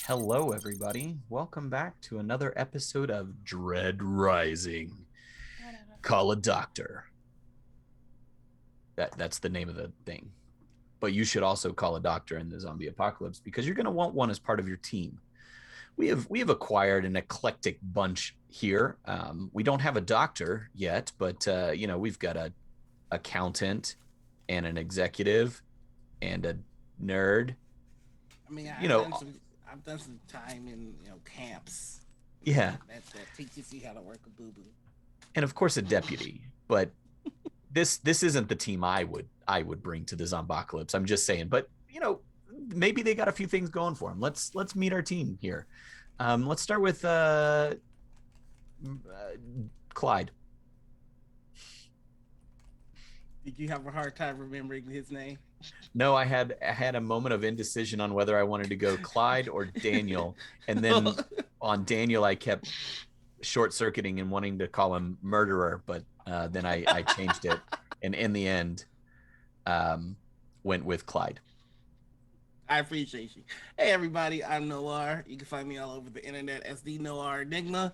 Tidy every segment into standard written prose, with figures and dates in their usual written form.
Hello, everybody. Welcome back to another episode of Dread Rising. Call a doctor. That's the name of the thing. But you should also call a doctor in the zombie apocalypse because you're going to want one as part of your team. We have acquired an eclectic bunch here. We don't have a doctor yet, but we've got a accountant and an executive and a nerd. I mean, You I've know, done some, I've done some time in camps. yeah, That teaches you how to work a boo boo. and of course a deputy. But this isn't the team I would bring to the zombocalypse. I'm just saying, but maybe they got a few things going for them. Let's meet our team here. Let's start with Clyde. Did you have a hard time remembering his name? No, I had a moment of indecision on whether I wanted to go Clyde or Daniel, and then on Daniel I kept short circuiting and wanting to call him murderer, but then I changed it, and in the end, went with Clyde. I appreciate you. Hey, everybody, I'm Noir. You can find me all over the internet as the Noir Enigma,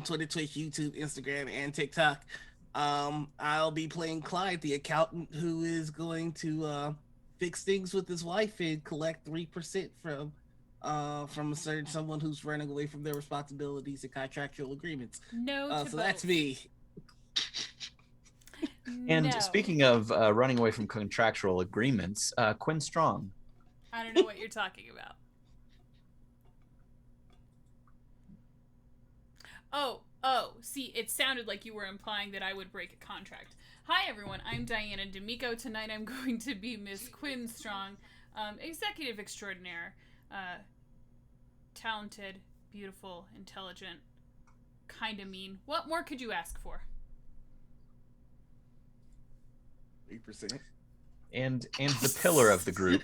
Twitter, Twitch, YouTube, Instagram, and TikTok. I'll be playing Clyde, the accountant who is going to fix things with his wife and collect 3% from a certain someone who's running away from their responsibilities and contractual agreements. No to So both. that's me. And No. speaking of running away from contractual agreements, Quinn Strong. I don't know what you're talking about. See, it sounded like you were implying that I would break a contract. Hi, everyone. I'm Diana D'Amico. Tonight I'm going to be Miss Quinn Strong, executive extraordinaire, talented, beautiful, intelligent, kind of mean. What more could you ask for? 3%. and the pillar of the group.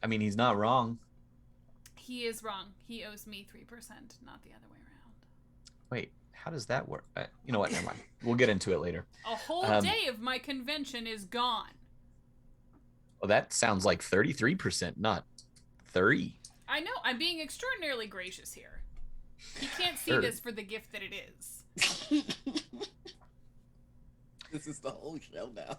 I mean, he's not wrong. He is wrong. He owes me 3%, not the other way around. Wait, how does that work? You know what? Never mind. We'll get into it later. A whole day of my convention is gone. Well, that sounds like 33%, not 30. I know. I'm being extraordinarily gracious here. He can't see Sure. this for the gift that it is. This is the whole show now.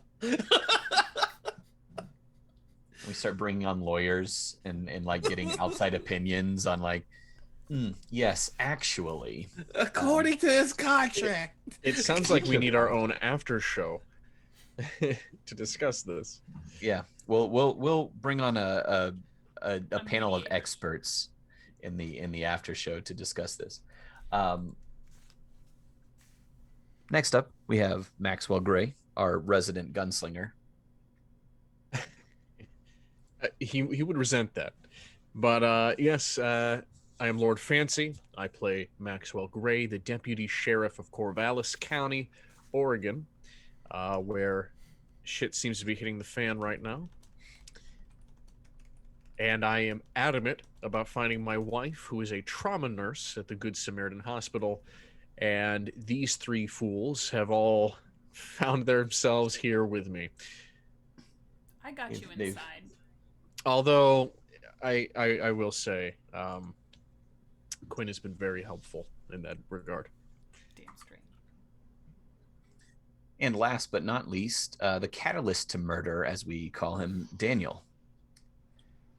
We start bringing on lawyers and like getting outside opinions on like, yes, actually. According to his contract. It sounds like we need our own after show to discuss this. Yeah, we'll bring on a panel of mediator. experts in the after show to discuss this. Next up, we have Maxwell Gray, our resident gunslinger. He would resent that, but yes, I am Lord Fancy. I play Maxwell Gray, the deputy sheriff of Corvallis County, Oregon, where shit seems to be hitting the fan right now. And I am adamant about finding my wife, who is a trauma nurse at the Good Samaritan Hospital. And these three fools have all found themselves here with me. I got you They've- inside. Although, I will say, Quinn has been very helpful in that regard. Damn straight. And last but not least, the catalyst to murder, as we call him, Daniel.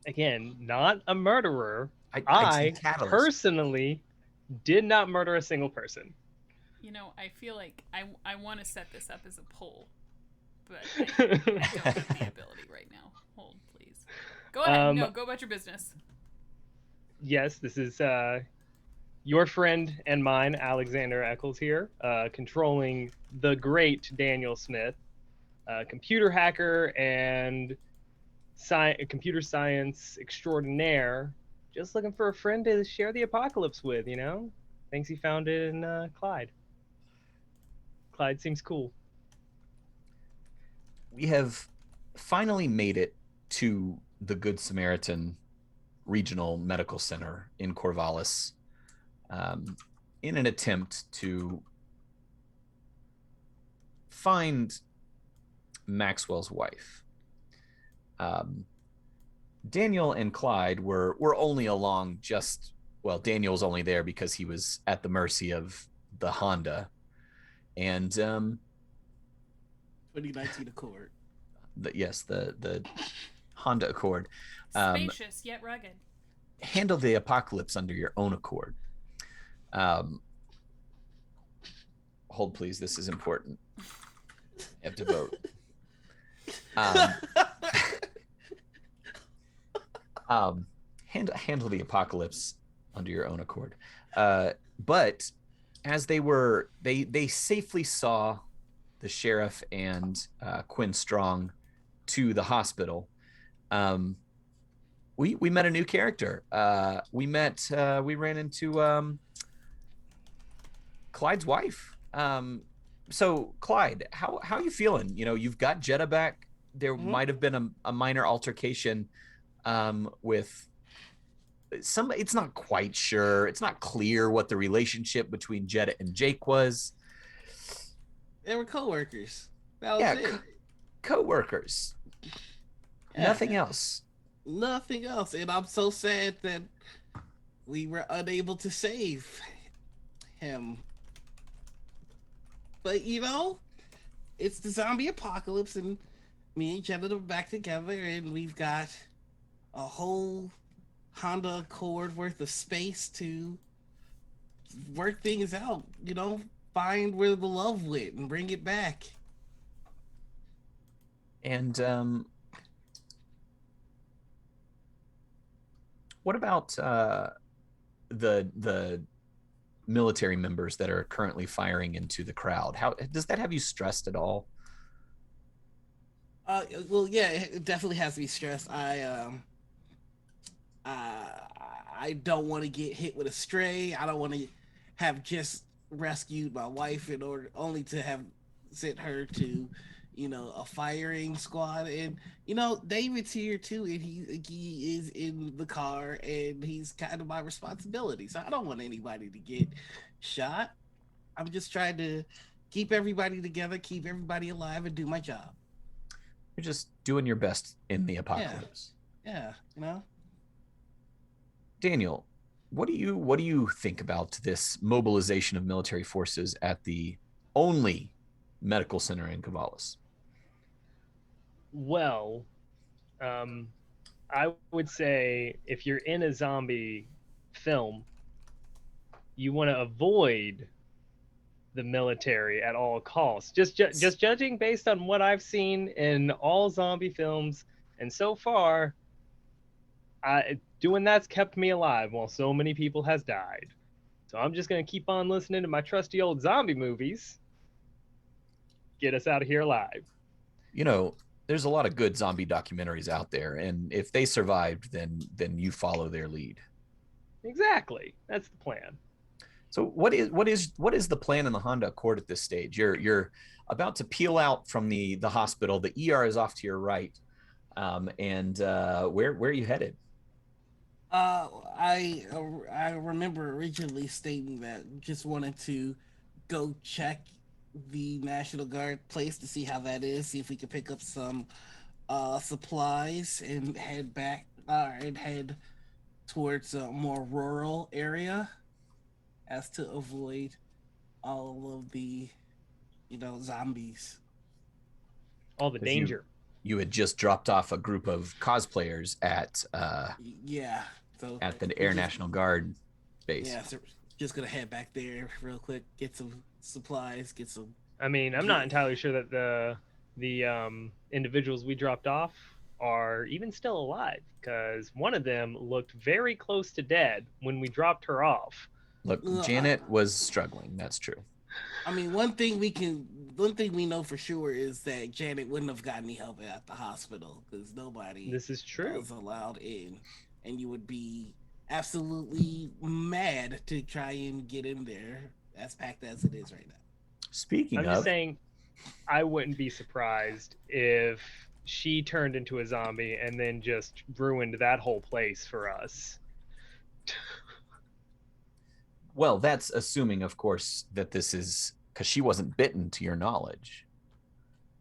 Again, not a murderer. I'd I say catalyst. personally did not murder a single person. You know, I feel like I want to set this up as a poll, but I don't have the ability right now. Hold, please. Go ahead. No, go about your business. Yes, this is your friend and mine, Alexander Eccles here, controlling the great Daniel Smith, computer hacker and computer science extraordinaire, just looking for a friend to share the apocalypse with, Thinks he found it in Clyde. Clyde seems cool. We have finally made it to the Good Samaritan Regional Medical Center in Corvallis, in an attempt to find Maxwell's wife. Daniel and Clyde were only along just, well, Daniel was only there because he was at the mercy of the Honda. And 2019 Accord. The Honda Accord. Spacious yet rugged. Handle the apocalypse under your own accord. Hold, please. This is important. You have to vote. Handle the apocalypse under your own accord. But as they safely saw the sheriff and Quinn Strong to the hospital. We met a new character. We ran into Clyde's wife. So Clyde, how are you feeling? You know, you've got Jetta back. There might have been a minor altercation with some. It's not quite sure. It's not clear what the relationship between Jetta and Jake was. They were co-workers. That was it. Co-workers. Yeah. Nothing else. Nothing else. And I'm so sad that we were unable to save him. But, you know, it's the zombie apocalypse, and me and Jetta are back together, and we've got a whole Honda Accord worth of space to work things out, you know, find where the love went and bring it back. And what about the military members that are currently firing into the crowd? How does that have you stressed at all? Well, yeah, it definitely has to be stressed. I don't want to get hit with a stray. I don't want to have just rescued my wife in order only to have sent her to, you know, a firing squad. And, you know, David's here too, and he is in the car, and he's kind of my responsibility. So I don't want anybody to get shot. I'm just trying to keep everybody together, keep everybody alive, and do my job. You're just doing your best in the apocalypse. Yeah, you know. Daniel, what do you think about this mobilization of military forces at the only medical center in Cavalis? Well, I would say if you're in a zombie film, you want to avoid the military at all costs. Just judging based on what I've seen in all zombie films, and so far, doing that's kept me alive while so many people has died. So I'm just gonna keep on listening to my trusty old zombie movies. Get us out of here alive. You know, there's a lot of good zombie documentaries out there, and if they survived, then you follow their lead. Exactly. That's the plan. So what is the plan in the Honda Accord at this stage? You're about to peel out from the hospital. The ER is off to your right. And where are you headed? I remember originally stating that just wanted to go check the National Guard place to see how that is, see if we could pick up some supplies and head back and head towards a more rural area, as to avoid all of the, you know, zombies. All the danger. You had just dropped off a group of cosplayers at the Air National Guard base. Yeah, so just gonna head back there real quick, get some supplies, get some. I mean, I'm not entirely sure that the individuals we dropped off are even still alive, because one of them looked very close to dead when we dropped her off. Look, Janet was struggling. That's true. I mean, one thing we know for sure is that Janet wouldn't have gotten any help at the hospital, because nobody This is true. was allowed in, and you would be absolutely mad to try and get in there, as packed as it is right now. I'm just saying, I wouldn't be surprised if she turned into a zombie and then just ruined that whole place for us. Well, that's assuming, of course, that this is because she wasn't bitten, to your knowledge.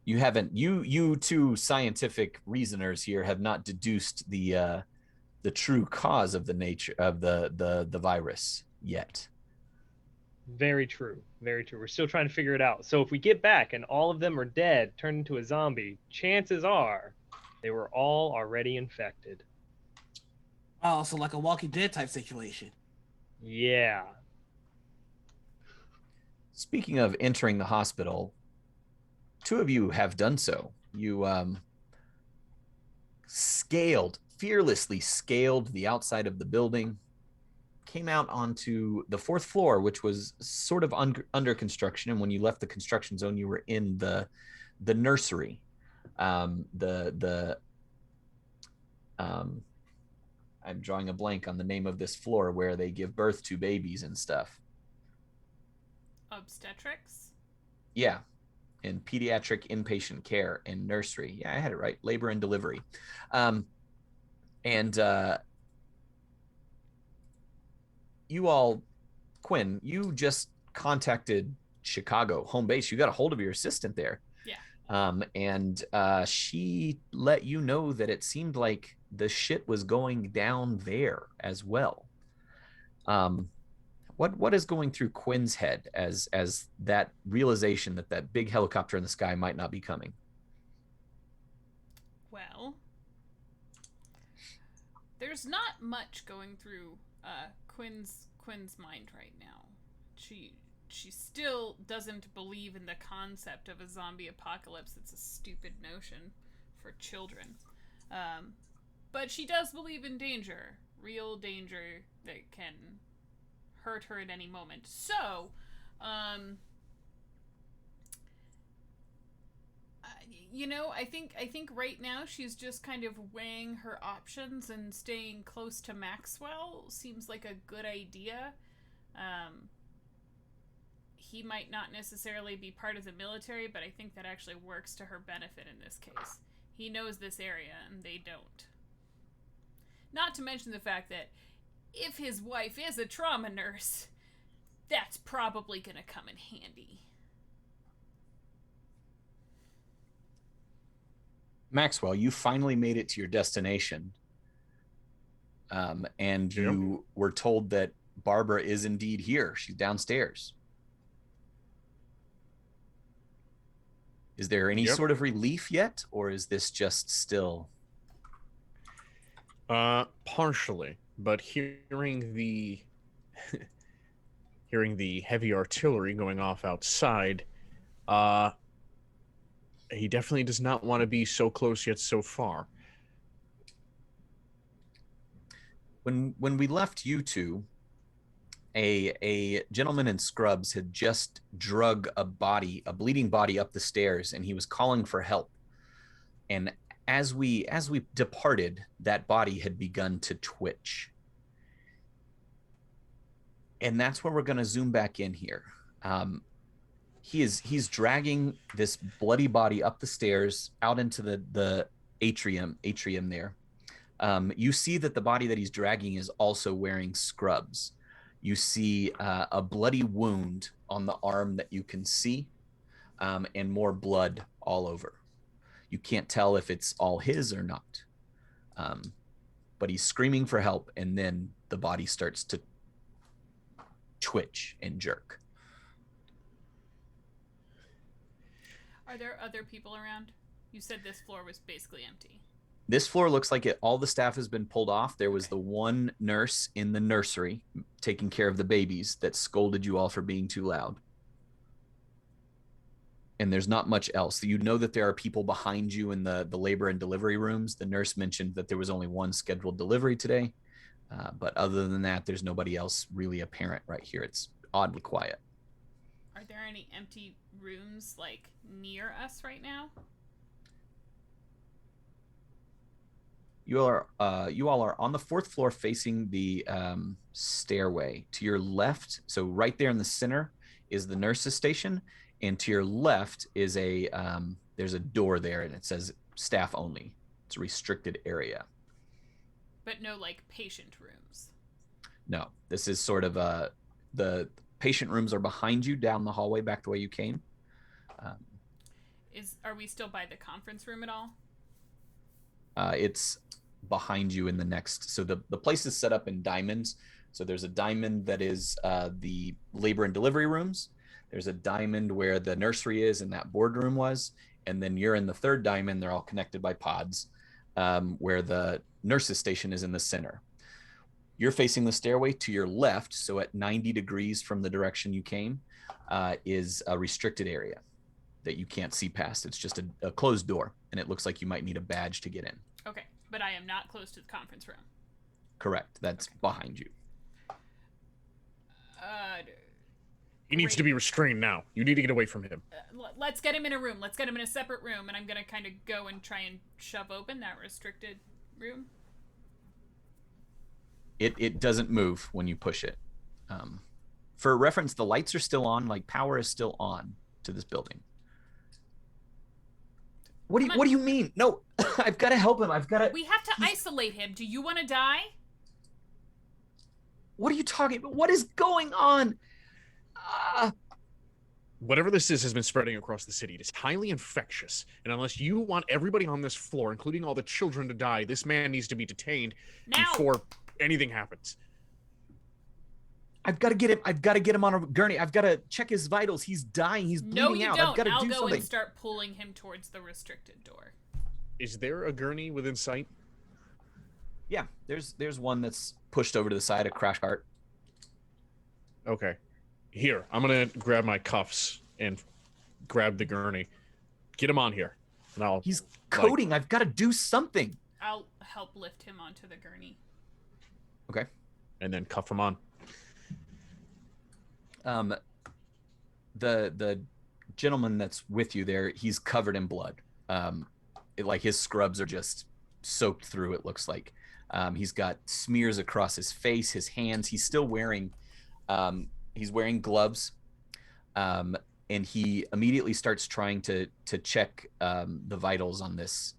You haven't. You two scientific reasoners here have not deduced the true cause of the nature of the virus yet. Very true. Very true. We're still trying to figure it out. So if we get back and all of them are dead, turned into a zombie, chances are they were all already infected. Oh, so like a Walking Dead type situation. Yeah. Speaking of entering the hospital, two of you have done so. You fearlessly scaled the outside of the building, came out onto the fourth floor, which was sort of under construction. And when you left the construction zone, you were in the nursery. I'm drawing a blank on the name of this floor where they give birth to babies and stuff. Obstetrics? Yeah. In pediatric inpatient care and nursery. Yeah, I had it right. Labor and delivery. You all, Quinn, you just contacted Chicago home base. You got a hold of your assistant there. Yeah. And she let you know that it seemed like the shit was going down there as well. What is going through Quinn's head as that realization that big helicopter in the sky might not be coming? Well, there's not much going through Quinn's mind right now. She still doesn't believe in the concept of a zombie apocalypse. It's a stupid notion for children. But she does believe in danger, real danger that can hurt her at any moment. So, I think right now she's just kind of weighing her options, and staying close to Maxwell seems like a good idea. He might not necessarily be part of the military, but I think that actually works to her benefit in this case. He knows this area, and they don't. Not to mention the fact that if his wife is a trauma nurse, that's probably going to come in handy. Maxwell, you finally made it to your destination. And you were told that Barbara is indeed here. She's downstairs. Is there any sort of relief yet, or is this just still? Partially, but hearing the heavy artillery going off outside, he definitely does not want to be so close yet so far. When we left you two, a gentleman in scrubs had just drug a bleeding body up the stairs, and he was calling for help. And as we departed, that body had begun to twitch. And that's where we're going to zoom back in here. He's dragging this bloody body up the stairs out into the atrium there. You see that the body that he's dragging is also wearing scrubs. You see a bloody wound on the arm that you can see, and more blood all over. You can't tell if it's all his or not. But he's screaming for help, and then the body starts to twitch and jerk. Are there other people around? You said this floor was basically empty. This floor looks like all the staff has been pulled off. There was the one nurse in the nursery taking care of the babies that scolded you all for being too loud. And there's not much else. You know that there are people behind you in the labor and delivery rooms. The nurse mentioned that there was only one scheduled delivery today. But other than that, there's nobody else really apparent right here. It's oddly quiet. Are there any empty rooms, like, near us right now? You all are on the fourth floor facing the stairway. To your left, so right there in the center, is the nurse's station. And to your left is there's a door there, and it says staff only. It's a restricted area. But no, like, patient rooms. No, this is sort of the patient rooms are behind you down the hallway back the way you came. Are we still by the conference room at all? It's behind you in the next. So the place is set up in diamonds. So there's a diamond that is the labor and delivery rooms. There's a diamond where the nursery is and that boardroom was. And then you're in the third diamond. They're all connected by pods, where the nurse's station is in the center. You're facing the stairway to your left. So at 90 degrees from the direction you came is a restricted area that you can't see past. It's just a closed door. And it looks like you might need a badge to get in. Okay, but I am not close to the conference room. Correct. That's behind you. He needs to be restrained now. You need to get away from him. Let's get him in a room. Let's get him in a separate room, and I'm gonna kind of go and try and shove open that restricted room. It doesn't move when you push it. For reference, the lights are still on. Like, power is still on to this building. What do you mean? No, I've got to help him. We have to isolate him. Do you want to die? What are you talking about? What is going on? Whatever this is has been spreading across the city. It is highly infectious. And unless you want everybody on this floor, including all the children, to die, this man needs to be detained before anything happens. I've got to get him. I've got to get him on a gurney. I've got to check his vitals. He's dying. He's bleeding out. I've got to do something. I'll go and start pulling him towards the restricted door. Is there a gurney within sight? Yeah, there's one that's pushed over to the side, a crash cart. Okay. Here, I'm going to grab my cuffs and grab the gurney. Get him on here. And He's coding. I've got to do something. I'll help lift him onto the gurney. Okay. And then cuff him on. The gentleman that's with you there, he's covered in blood. Like his scrubs are just soaked through, it looks like. He's got smears across his face, his hands. He's still wearing gloves. And he immediately starts trying to check the vitals on this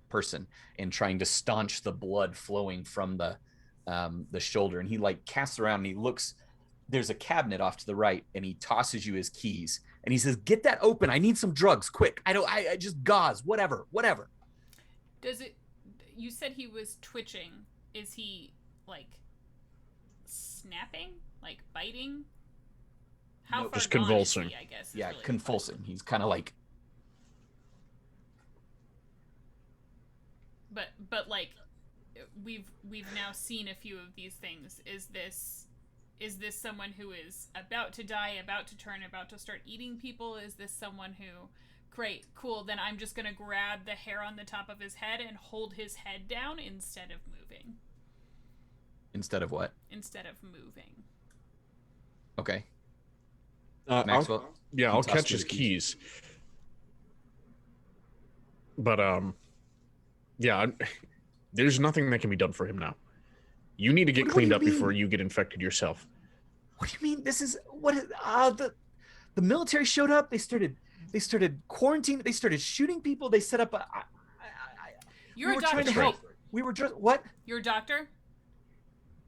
person and trying to staunch the blood flowing from the shoulder. And he like casts around and he looks. There's a cabinet off to the right, and he tosses you his keys, and he says, "Get that open. I need some drugs, quick. I just gauze, whatever." Does it? You said he was twitching. Is he like snapping, like biting? How far just gone convulsing. Is he, I guess. Yeah, really convulsing. He's kind of like. But like, we've now seen a few of these things. Is this someone who is about to die, about to turn, about to start eating people? Is this someone who, great, cool, then I'm just going to grab the hair on the top of his head and hold his head down instead of moving. Instead of what? Instead of moving. Okay. Maxwell? I'll catch his keys. But, there's nothing that can be done for him now. You need to get cleaned up before you get infected yourself. What do you mean? This is what the military showed up. They started quarantining. They started shooting people. They set up a. You're a doctor. Trying to help. We were just what? You're a doctor?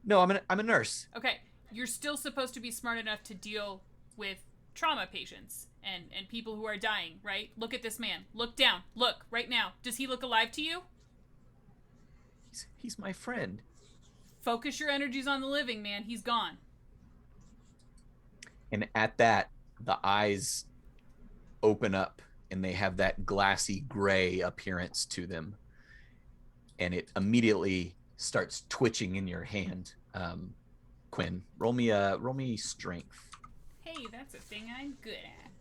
No, I'm a nurse. Okay, you're still supposed to be smart enough to deal with trauma patients and people who are dying, right? Look at this man. Look down. Look right now. Does he look alive to you? He's my friend. Focus your energies on the living, man. He's gone. And at that, the eyes open up and they have that glassy gray appearance to them. And it immediately starts twitching in your hand. Quinn, roll me strength. Hey, that's a thing I'm good at.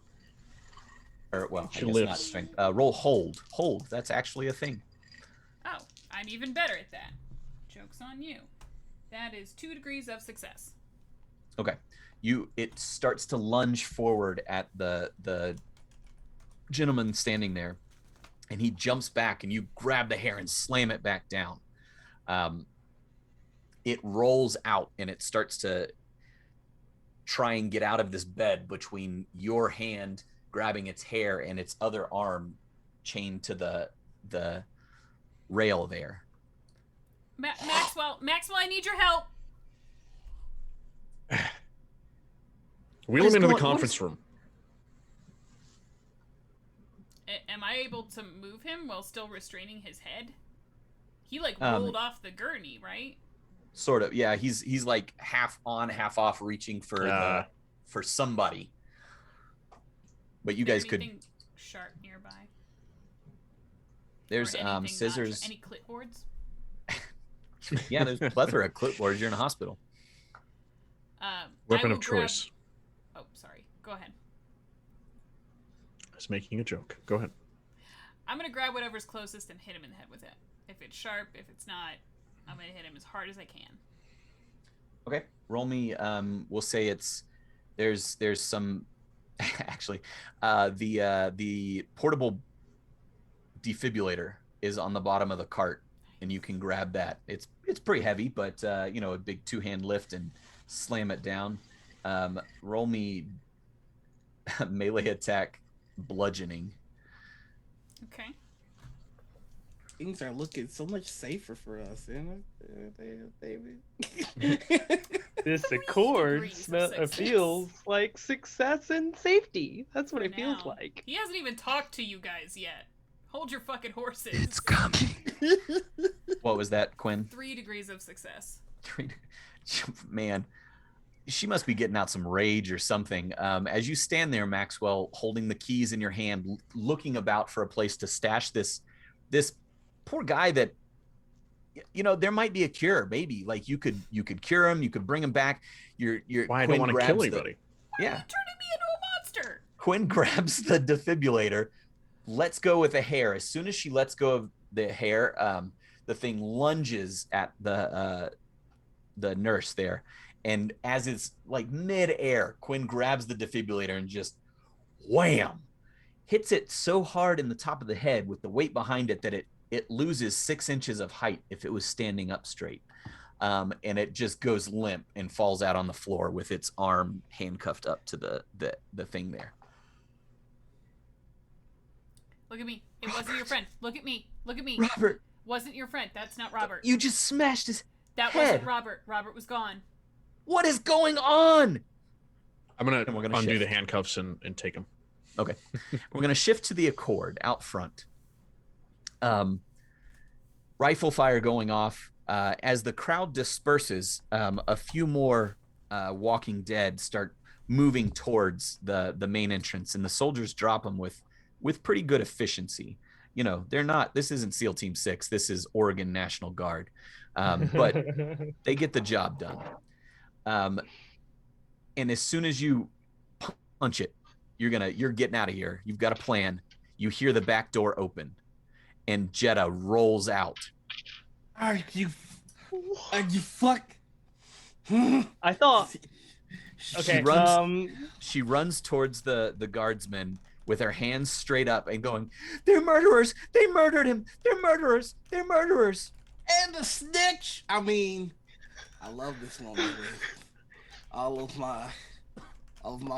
Or, well, I guess not strength. Roll hold. Hold, that's actually a thing. Oh, I'm even better at that. Joke's on you. That is 2 degrees of success. Okay. It starts to lunge forward at the gentleman standing there, and he jumps back, and you grab the hair and slam it back down. It rolls out, and it starts to try and get out of this bed between your hand grabbing its hair and its other arm chained to the rail there. Maxwell, I need your help. Wheel him into the conference room. am I able to move him while still restraining his head? He like rolled off the gurney, right? Sort of. Yeah, he's like half on, half off, reaching for for somebody. But you guys could. Sharp nearby. There's scissors. Any clipboards? Yeah, there's a plethora of clipboards. You're in a hospital. Weapon of choice. Oh, sorry. Go ahead. I was making a joke. Go ahead. I'm gonna grab whatever's closest and hit him in the head with it. If it's sharp, if it's not, I'm gonna hit him as hard as I can. Okay. Roll me. We'll say there's some actually the portable defibrillator is on the bottom of the cart, and you can grab that. It's pretty heavy, but a big 2-hand lift and slam it down. Roll me melee attack bludgeoning. Okay. Things are looking so much safer for us, isn't it, David? This Accord feels like success and safety. That's what it feels like. He hasn't even talked to you guys yet. Hold your fucking horses. It's coming. What was that, Quinn? 3 degrees of success. Man, she must be getting out some rage or something. As you stand there, Maxwell, holding the keys in your hand, looking about for a place to stash this poor guy that, there might be a cure. Maybe like you could cure him. You could bring him back. Why I don't want to kill anybody. Why are you turning me into a monster? Quinn grabs the defibrillator, lets go with the hair. As soon as she lets go of the hair, the thing lunges at the nurse there. And as it's like mid-air, Quinn grabs the defibrillator and just wham, hits it so hard in the top of the head with the weight behind it that it loses 6 inches of height if it was standing up straight. And it just goes limp and falls out on the floor with its arm handcuffed up to the thing there. Look at me. It wasn't your friend. Look at me. Look at me. Robert. Wasn't your friend. That's not Robert. You just smashed his That head. wasn't Robert. Robert was gone. What is going on? I'm going to undo shift. the handcuffs and take him. Okay. We're going to shift to the Accord out front. Rifle fire going off. As the crowd disperses, a few more Walking Dead start moving towards the main entrance, and the soldiers drop them with pretty good efficiency. They're not. This isn't SEAL Team 6. This is Oregon National Guard, but they get the job done. And as soon as you punch it, you're getting out of here. You've got a plan. You hear the back door open, and Jetta rolls out. Are you fuck? I thought. Okay. She runs towards the guardsmen with her hands straight up and going, "They're murderers! They murdered him! They're murderers! They're murderers!" And the snitch. I mean, I love this woman with all of my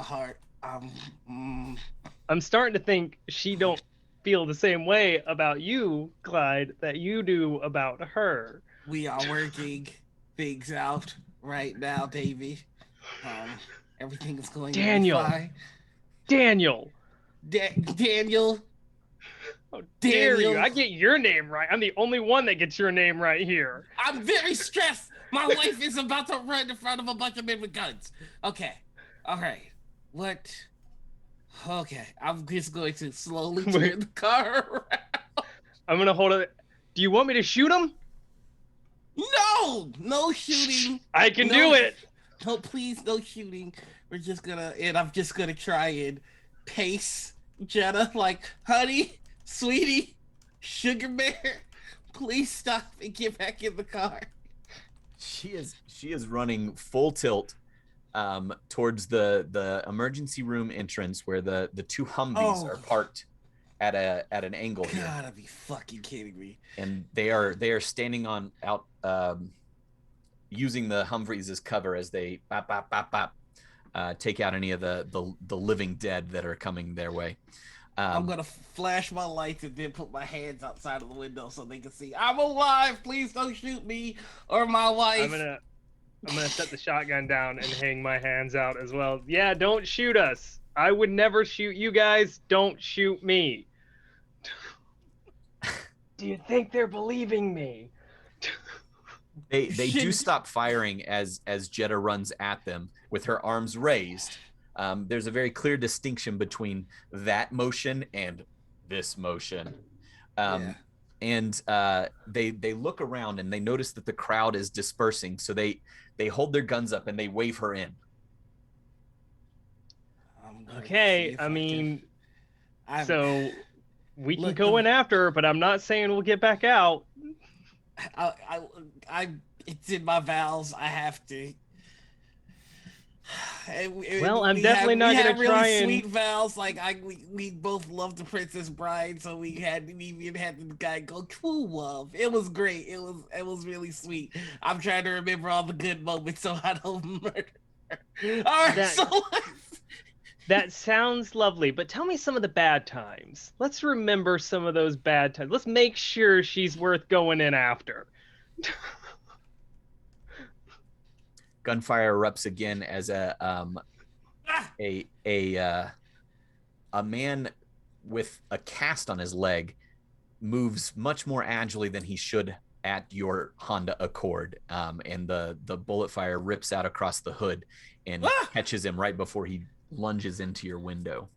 heart. I'm starting to think she don't feel the same way about you, Clyde, that you do about her. We are working things out right now, Davey. Everything is going fine. Daniel. Daniel. How dare you? I get your name right. I'm the only one that gets your name right here. I'm very stressed. My wife is about to run in front of a bunch of men with guns. Okay. All right. What? Okay. I'm just going to slowly turn the car around. I'm going to hold it. Do you want me to shoot him? No shooting. I can do it. No, please, no shooting. I'm just gonna try and pace Jetta like, honey, sweetie, sugar bear, please stop and get back in the car. She is running full tilt towards the emergency room entrance where the two Humvees are parked at an angle here. Gotta be fucking kidding me. And they are standing out using the Humvees as cover as they take out any of the living dead that are coming their way. I'm gonna flash my lights and then put my hands outside of the window so they can see I'm alive. Please don't shoot me or my wife. I'm gonna set the shotgun down and hang my hands out as well. Yeah, don't shoot us. I would never shoot you guys. Don't shoot me. Do you think they're believing me? They do stop firing as Jetta runs at them with her arms raised. There's a very clear distinction between that motion and this motion. And they look around and they notice that the crowd is dispersing. So they hold their guns up and they wave her in. Okay, I mean, so we can go in after her, but I'm not saying we'll get back out. It's in my vows. I have to. Well, I'm definitely not gonna try really and sweet vows. Like we both love the Princess Bride, so we even had the guy go true love. It was great. It was really sweet. I'm trying to remember all the good moments so I don't murder. All right, that sounds lovely, but tell me some of the bad times. Let's remember some of those bad times. Let's make sure she's worth going in after. Gunfire erupts again as a man with a cast on his leg moves much more agilely than he should at your Honda Accord, and the bullet fire rips out across the hood and catches him right before he lunges into your window.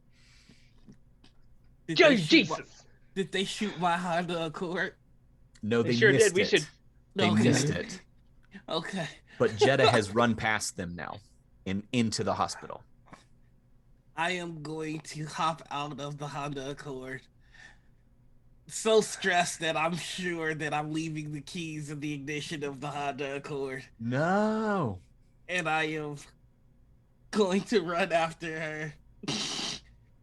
Jesus! Did they shoot my Honda Accord? No, they sure missed did. it. They missed it. Okay. But Jetta has run past them now into the hospital. I am going to hop out of the Honda Accord. So stressed that I'm sure that I'm leaving the keys in the ignition of the Honda Accord. No. And I am going to run after her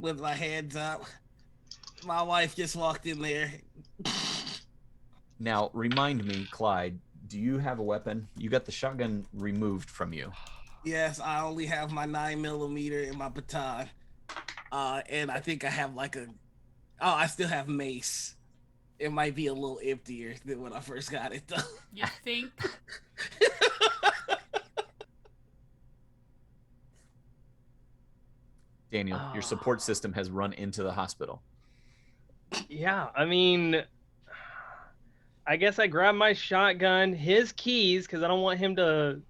with my hands up. My wife just walked in there. Now, remind me, Clyde, do you have a weapon? You got the shotgun removed from you. Yes, I only have my 9mm and my baton. And I think I have I still have mace. It might be a little emptier than when I first got it, though. You think? Daniel, your support system has run into the hospital. Yeah, I mean, I guess I grabbed my shotgun, his keys, because I don't want him to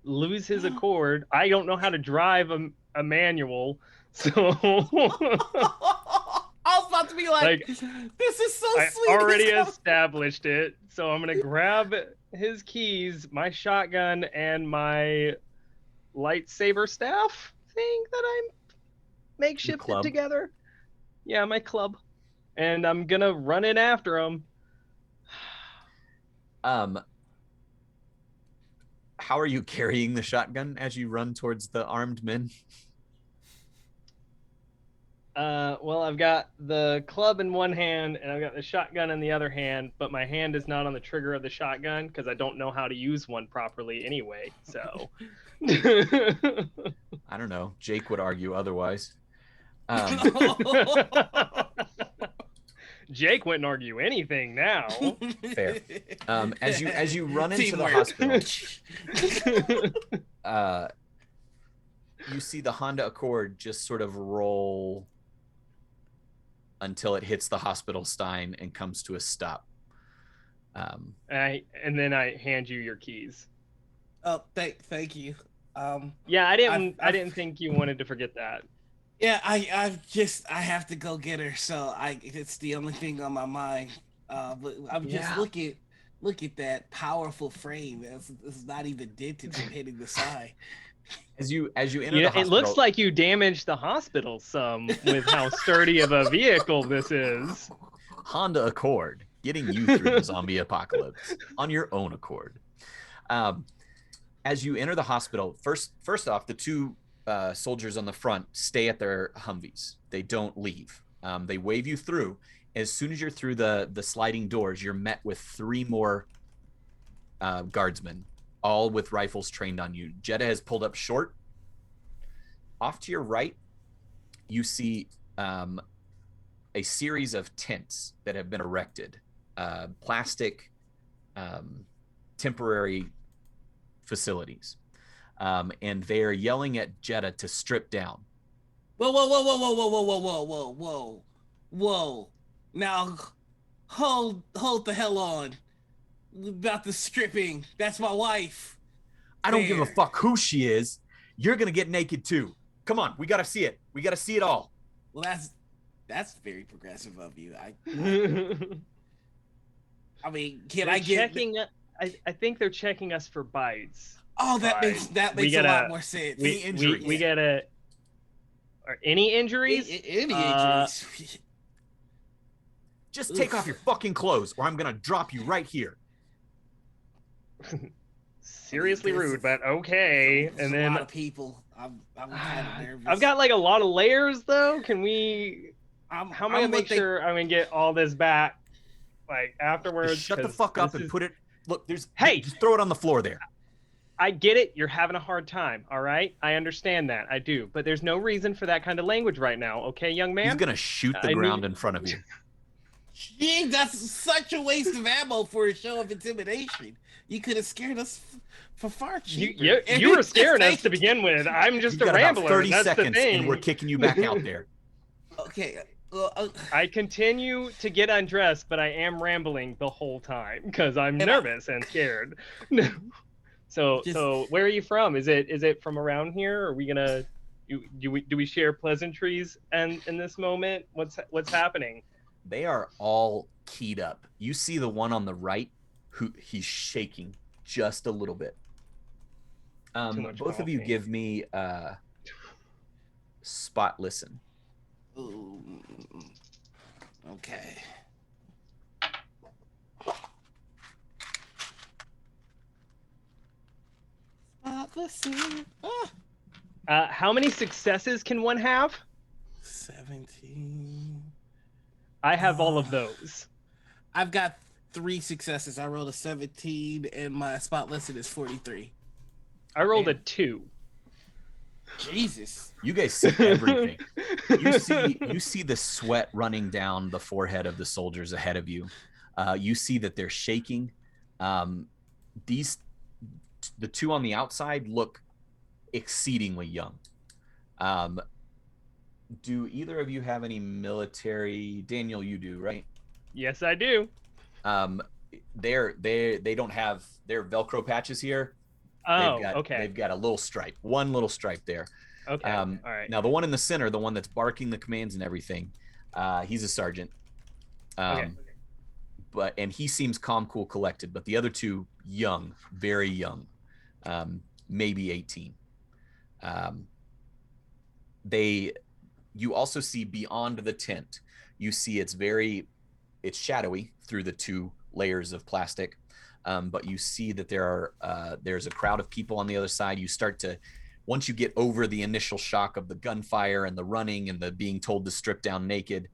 lose his Accord. I don't know how to drive a manual, so I was about to be like this is so sweet. I already established it, so I'm gonna grab his keys, my shotgun, and my lightsaber staff thing that I makeshifted together. Yeah, my club. And I'm gonna run in after him. How are you carrying the shotgun as you run towards the armed men? Well, I've got the club in one hand and I've got the shotgun in the other hand, but my hand is not on the trigger of the shotgun because I don't know how to use one properly anyway. So I don't know. Jake would argue otherwise. Jake wouldn't argue anything now. Fair. As you run into the hospital, you see the Honda Accord just sort of roll until it hits the hospital sign and comes to a stop. And then I hand you your keys. Oh, thank you. Yeah, I didn't think you wanted to forget that. Yeah, I have to go get her, so it's the only thing on my mind. But I'm just look at that powerful frame. It's not even dented from hitting the side. As you enter the hospital, it looks like you damaged the hospital some with how sturdy of a vehicle this is. Honda Accord, getting you through the zombie apocalypse on your own accord. As you enter the hospital, first off, the two soldiers on the front stay at their Humvees. They don't leave. They wave you through. As soon as you're through the sliding doors, you're met with 3 more guardsmen, all with rifles trained on you. Jetta has pulled up short. Off to your right, you see a series of tents that have been erected, plastic temporary facilities. And they are yelling at Jetta to strip down. Whoa. Now, hold the hell on. About the stripping. That's my wife. I don't give a There. fuck who she is. You're gonna get naked too. Come on, we gotta see it. We gotta see it all. Well, that's very progressive of you. I mean, can They're I get? checking? I think they're checking us for bites. Oh, that makes a lot more sense. Any injuries? We gotta. Or any injuries? Any injuries? Just take off your fucking clothes, or I'm gonna drop you right here. Seriously rude, but okay. There's And a then lot of people. I'm kind of nervous. I've got like a lot of layers though. Can we? I'm, How am I gonna make sure I'm gonna get all this back, like afterwards? Just shut the 'Cause fuck up this and is- put it. Look, there's. Hey! Just throw it on the floor there. I get it. You're having a hard time. All right, I understand that. I do. But there's no reason for that kind of language right now. Okay, young man. He's gonna shoot the I ground need- in front of you. Gee, that's such a waste of ammo for a show of intimidation. You could have scared us for far cheaper. You were scaring us to begin with. I'm just You've a got about rambler. 30 That's the seconds, thing. and we're kicking you back out there. Okay. I continue to get undressed, but I am rambling the whole time because I'm And nervous and scared. So where are you from? Is it from around here? Are we gonna do we share pleasantries and in this moment? What's happening? They are all keyed up. You see the one on the right, who he's shaking just a little bit. much Both of you coffee. give me spot listen. Ooh, okay. Listen. How many successes can one have? 17. I have all of those. I've got 3 successes. I rolled a 17, and my spot listed is 43. I rolled a Man. 2. Jesus. You guys see everything. You see the sweat running down the forehead of the soldiers ahead of you. You see that they're shaking. The two on the outside look exceedingly young. Do either of you have any military? Daniel, you do, right? Yes, I do. They don't have their Velcro patches here. Oh, They've got, okay. They've got a little stripe, one little stripe there. Okay. All right. Now the one in the center, the one that's barking the commands and everything, he's a sergeant. Okay. And he seems calm, cool, collected. But the other two, young, very young, maybe 18. You also see beyond the tent. You see it's shadowy through the 2 layers of plastic. But you see that there's a crowd of people on the other side. Once you get over the initial shock of the gunfire and the running and the being told to strip down naked,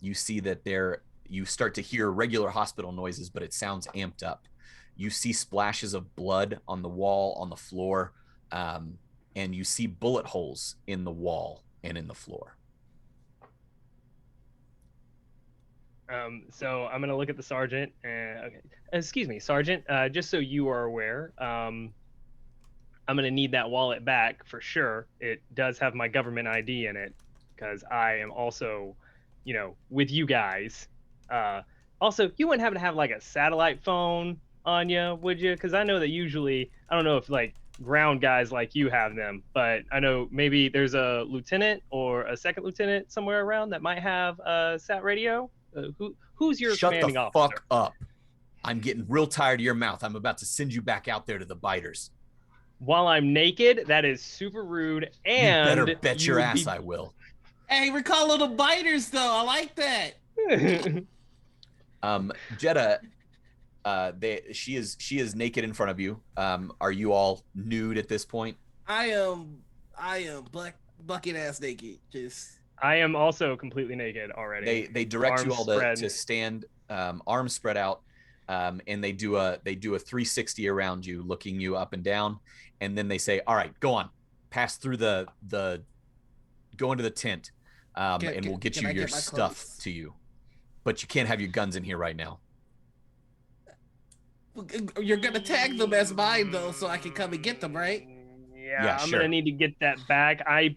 you see that you start to hear regular hospital noises, but it sounds amped up. You see splashes of blood on the wall, on the floor, and you see bullet holes in the wall and in the floor. So I'm gonna look at the sergeant. Okay. Excuse me, Sergeant. Just so you are aware, I'm gonna need that wallet back for sure. It does have my government ID in it, because I am also, with you guys. Also, you wouldn't happen to have like a satellite phone on you, would you? Because I know that usually, I don't know if like ground guys like you have them, but I know maybe there's a lieutenant or a second lieutenant somewhere around that might have a sat radio. Who's your commanding Shut the officer? fuck up. I'm getting real tired of your mouth. I'm about to send you back out there to the biters. While I'm naked, that is super rude. And You better bet your would ass be- I will. Hey, we're calling them biters, though. I like that. Jetta, she is naked in front of you. Are you all nude at this point? I am bucket ass naked. Just I am also completely naked already. They direct you Arms all spread. to stand, arms spread out, and they do a 360 around you, looking you up and down, and then they say, "All right, go on, pass through go into the tent, and we'll get can you I your get my stuff clothes? to you, but you can't have your guns in here right now." you're gonna tag them as mine, though, so I can come and get them, right? Yeah, Yeah, I'm sure. gonna need to get that back. I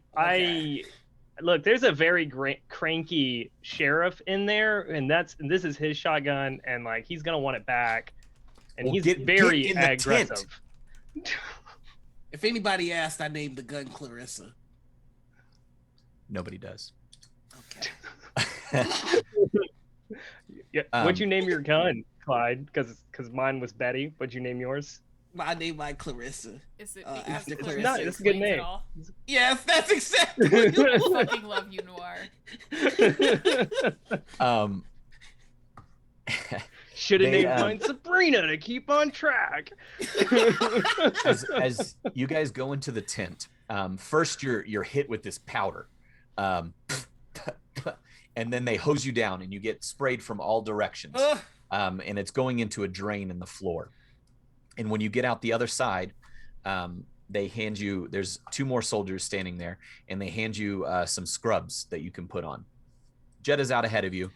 Look, there's a very cranky sheriff in there, and this is his shotgun, and like he's gonna want it back, and Well, he's get very in the aggressive. tent. If anybody asked, I named the gun Clarissa. Nobody does. Okay. Yeah. What'd you name your gun, Clyde? Because mine was Betty. What'd you name yours? I named mine Clarissa. Is it After because Clarissa. Clarissa It's a good explains it name. all? Yes, that's exactly what it I was. fucking love you, Noir. Should have They, named mine Sabrina to keep on track. as you guys go into the tent, first you're hit with this powder, and then they hose you down, and you get sprayed from all directions, and it's going into a drain in the floor. And when you get out the other side, they hand you. There's 2 more soldiers standing there, and they hand you some scrubs that you can put on. Jetta's out ahead of you.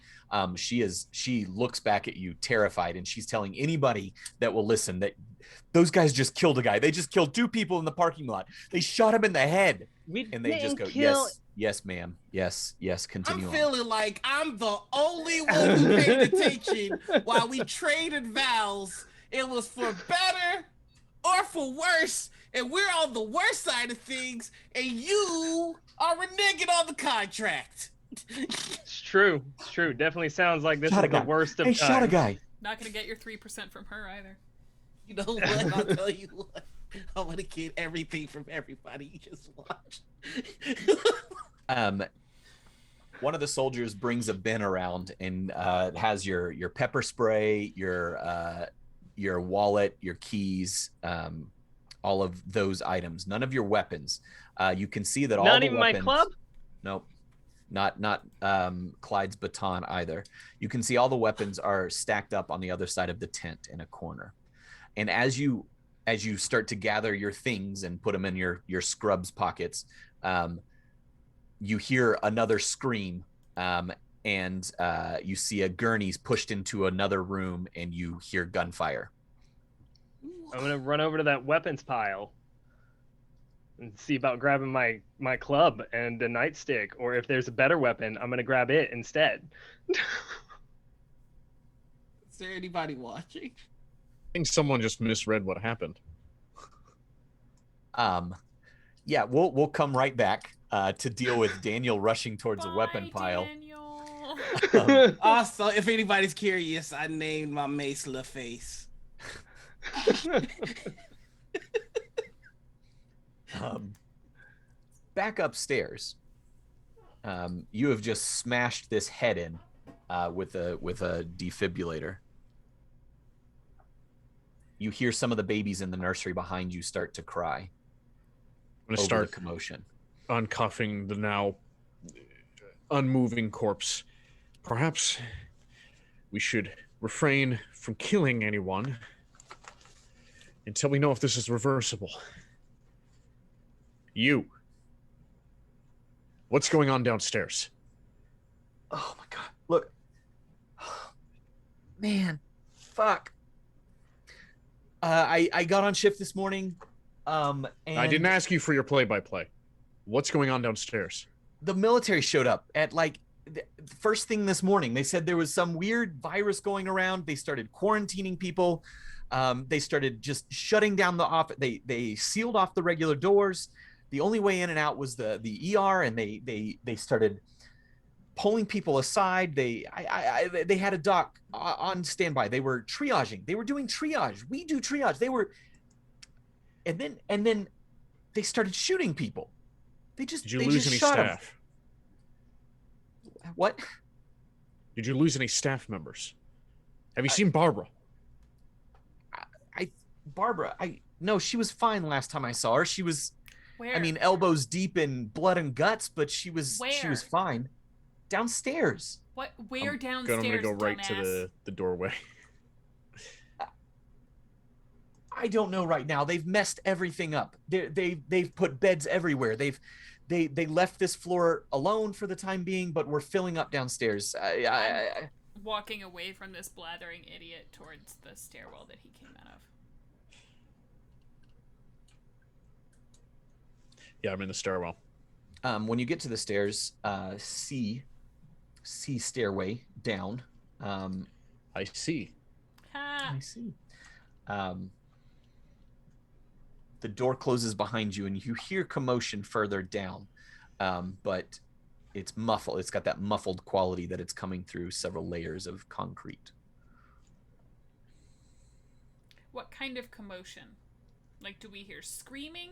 She looks back at you terrified, and she's telling anybody that will listen that those guys just killed a guy. They just killed 2 people in the parking lot. They shot him in the head. And they just go, yes, ma'am. Yes, continue I'm on. feeling like I'm the only one who paid attention while we traded vows. It was for better or for worse, and we're on the worst side of things, and you are reneging on the contract. It's true. Definitely sounds like this Shot is a the guy. worst of Hey, times. shot a guy. Not gonna get your 3% from her either. You know what? I'll tell you what. I'm gonna get everything from everybody you just watched. One of the soldiers brings a bin around and has your pepper spray, your wallet, your keys, all of those items. None of your weapons. You can see that all Not the even weapons. my club? Nope. Not Clyde's baton either. You can see all the weapons are stacked up on the other side of the tent in a corner. And as you start to gather your things and put them in your scrubs pockets, you hear another scream, and you see a gurney's pushed into another room, and you hear gunfire. I'm gonna run over to that weapons pile and see about grabbing my club and a nightstick, or if there's a better weapon, I'm gonna grab it instead. Is there anybody watching? I think someone just misread what happened. Yeah, we'll come right back to deal with Daniel rushing towards a weapon pile. Daniel. Also, if anybody's curious, I named my mace LaFace. Back upstairs, you have just smashed this head in with a defibrillator. You hear some of the babies in the nursery behind you start to cry. I'm going to over start the commotion. Uncuffing the now unmoving corpse. Perhaps we should refrain from killing anyone until we know if this is reversible. You. What's going on downstairs? Oh my God. Look. Man. Fuck. I got on shift this morning. And I didn't ask you for your play-by-play. What's going on downstairs? The military showed up at like the first thing this morning. They said there was some weird virus going around. They started quarantining people. They started just shutting down the office. They sealed off the regular doors. The only way in and out was the ER, and they started pulling people aside. They had a doc on standby. They were triaging. They were doing triage. We do triage. They were, and then they started shooting people. Did you lose any staff? What? Did you lose any staff members? Have you seen Barbara? Barbara, no, she was fine last time I saw her. She was, Where? I mean, elbows deep in blood and guts, but she was fine. Downstairs. What? Where downstairs? I'm gonna go right dumbass? to the doorway. I don't know right now. They've messed everything up. They've put beds everywhere. They left this floor alone for the time being, but we're filling up downstairs. Walking away from this blathering idiot towards the stairwell that he came out of. Yeah, I'm in the stairwell. When you get to the stairs, C stairway down. I see. Ha! I see. The door closes behind you, and you hear commotion further down, but it's muffled. It's got that muffled quality that it's coming through several layers of concrete. What kind of commotion? Like, do we hear screaming?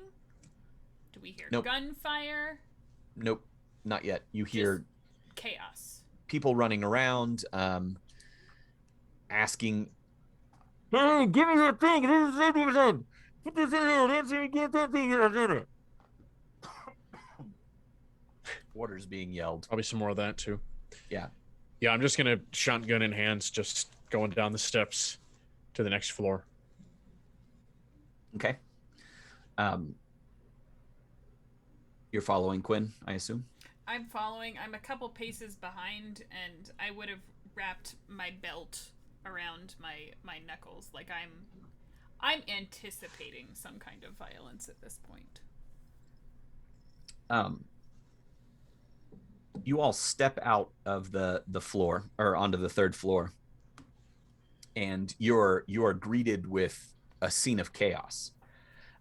Do we hear Nope. gunfire? Nope, not yet. You hear Chaos. people running around, asking, Hey, give me that thing. This is it. Put this in here. Answer me. Get that thing in it. orders being yelled. Probably some more of that too. Yeah. Yeah, I'm just gonna shotgun in hands, just going down the steps to the next floor. Okay. You're following Quinn, I assume? I'm following. I'm a couple paces behind, and I would have wrapped my belt around my knuckles. Like I'm anticipating some kind of violence at this point. You all step out of the floor, or onto the third floor, and you're greeted with a scene of chaos.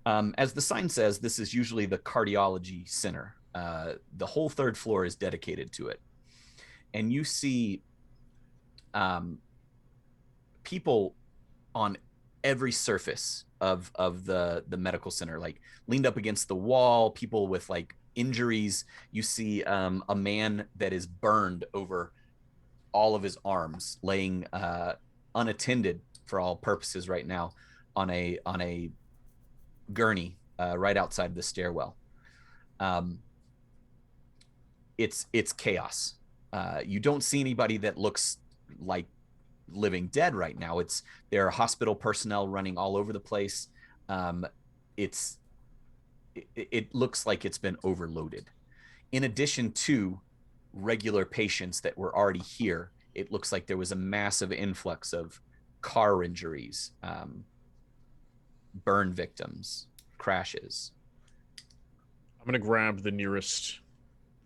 As the sign says, this is usually the cardiology center. The whole third floor is dedicated to it. And you see people on every surface of the medical center, like leaned up against the wall, people with like injuries. You see a man that is burned over all of his arms, laying unattended for all purposes right now on a gurney right outside the stairwell. It's chaos. You don't see anybody that looks like living dead right now. There are hospital personnel running all over the place. It looks like it's been overloaded. In addition to regular patients that were already here, it looks like there was a massive influx of car injuries, burn victims, crashes. I'm gonna grab the nearest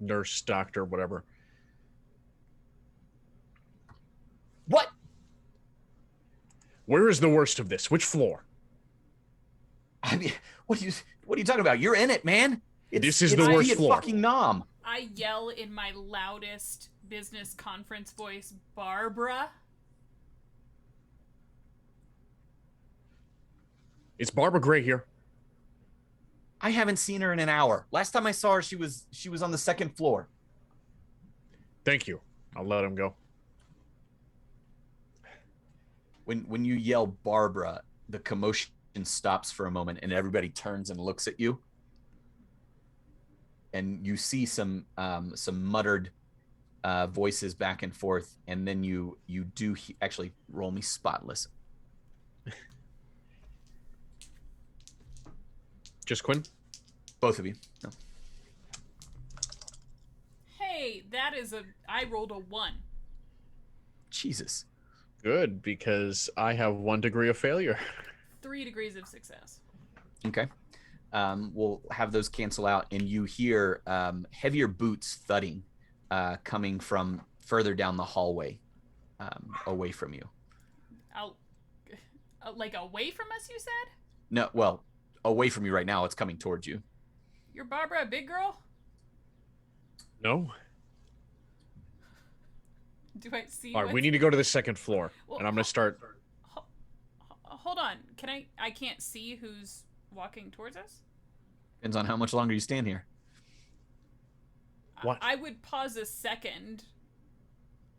nurse, doctor, whatever. What? Where is the worst of this? Which floor? I mean, what are you talking about? You're in it, man. This is the worst floor. Fucking nom. I yell in my loudest business conference voice, Barbara. It's Barbara Gray here. I haven't seen her in an hour. Last time I saw her, she was on the second floor. Thank you. I'll let him go. When you yell Barbara, the commotion stops for a moment and everybody turns and looks at you. And you see some muttered voices back and forth, and then you do actually roll me spotless. Just Quinn? Both of you. No. Hey, I rolled a 1. Jesus. Good, because I have 1 degree of failure. 3 degrees of success. Okay. We'll have those cancel out, and you hear heavier boots thudding coming from further down the hallway, away from you. Like away from us, you said? No, well, away from you right now. It's coming towards you. You're Barbara, a big girl? No? Do I see? All right, we need to go to the second floor, Well, and I'm going to start... Hold on. I can't see who's walking towards us? Depends on how much longer you stand here. What? I would pause a second.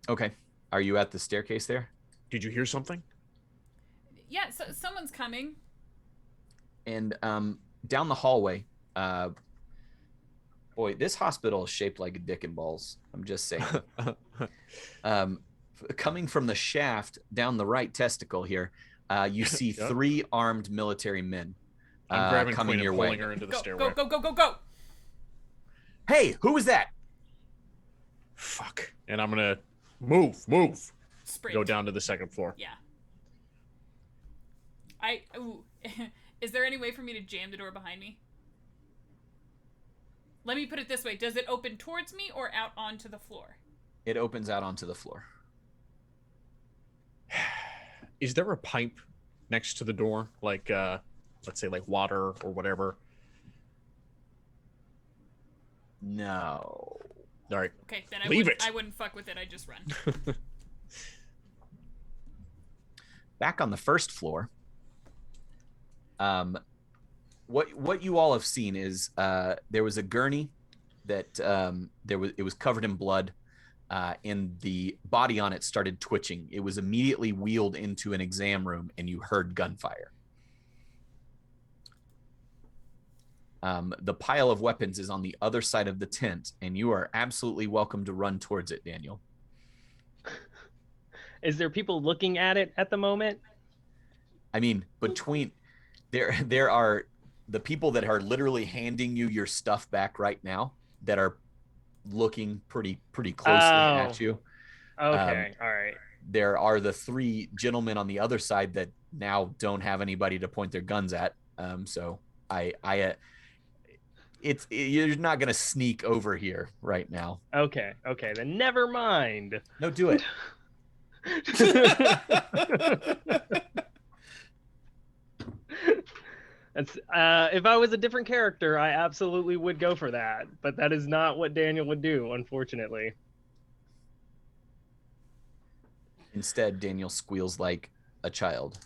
Okay. Are you at the staircase there? Did you hear something? Yeah, so someone's coming. And down the hallway, boy, this hospital is shaped like a dick and balls. I'm just saying. Coming from the shaft down the right testicle here, you see Yep. 3 armed military men I'm grabbing coming Quinn your and pulling way. her into the Go, stairway. go. Hey, who was that? Fuck. And I'm going to move. Sprint. Go down to the second floor. Yeah. Is there any way for me to jam the door behind me? Let me put it this way. Does it open towards me or out onto the floor? It opens out onto the floor. Is there a pipe next to the door? Like, let's say like water or whatever? No. All right. Okay, then Leave it. I wouldn't fuck with it. I just run. Back on the first floor, what you all have seen is there was a gurney that it was covered in blood, and the body on it started twitching. It was immediately wheeled into an exam room, and you heard gunfire. The pile of weapons is on the other side of the tent, and you are absolutely welcome to run towards it, Daniel. Is there people looking at it at the moment? I mean, between there are the people that are literally handing you your stuff back right now that are looking pretty closely at you. Okay, all right. There are the three gentlemen on the other side that now don't have anybody to point their guns at. So you're not gonna sneak over here right now. Okay, then never mind. No, do it. That's if I was a different character, I absolutely would go for that. But that is not what Daniel would do, unfortunately. Instead, Daniel squeals like a child.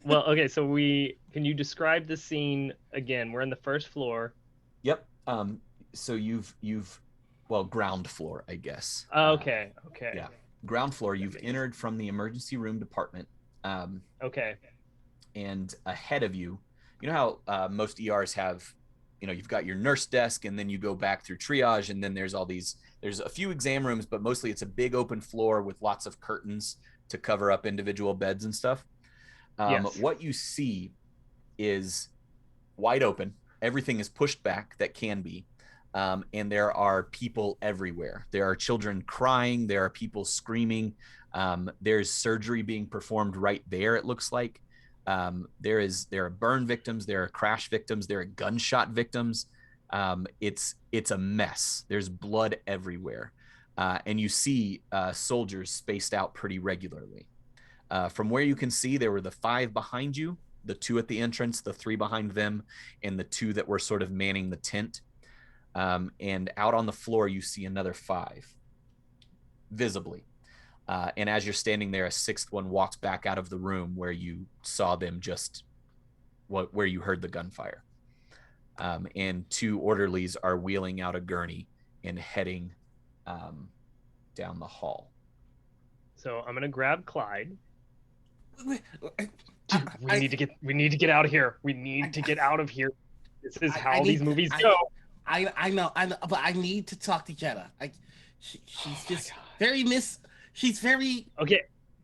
Well, okay, so can you describe the scene again? We're on the first floor. Yep. So you've ground floor, I guess. Okay. Yeah. Ground floor. You've entered from the emergency room department. Okay. And ahead of you, you know how most ERs have, you've got your nurse desk, and then you go back through triage, and then there's a few exam rooms, but mostly it's a big open floor with lots of curtains to cover up individual beds and stuff. Yes. What you see is wide open. Everything is pushed back that can be. And there are people everywhere. There are children crying. There are people screaming. There's surgery being performed right there, it looks like. There are burn victims. There are crash victims. There are gunshot victims. It's a mess. There's blood everywhere. And you see soldiers spaced out pretty regularly. From where you can see, there were the 5 behind you, the 2 at the entrance, the 3 behind them, and the 2 that were sort of manning the tent. And out on the floor, you see another 5, visibly. And as you're standing there, a 6th one walks back out of the room where you saw them where you heard the gunfire. And 2 orderlies are wheeling out a gurney and heading down the hall. So I'm gonna grab Clyde. We We need to get out of here. We need to get out of here. This is how these movies go. I know, but I need to talk to Jetta. She's just very She's very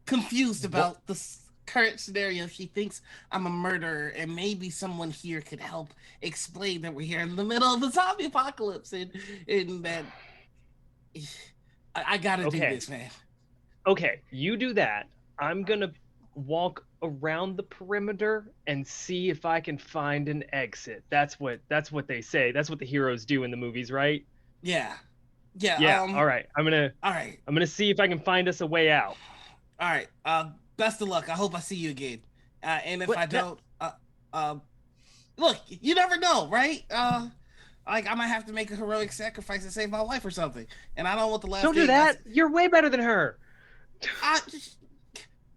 confused about the current scenario. She thinks I'm a murderer, and maybe someone here could help explain that we're here in the middle of a zombie apocalypse, and that I gotta do this, man. Okay, you do that. I'm gonna walk around the perimeter and see if I can find an exit. That's what they say. That's what the heroes do in the movies, right? Yeah. All right. I'm gonna see if I can find us a way out. All right. Best of luck. I hope I see you again. And if I don't, look, you never know, right? Like I might have to make a heroic sacrifice to save my wife or something, and I don't want the last. Don't do that. You're way better than her.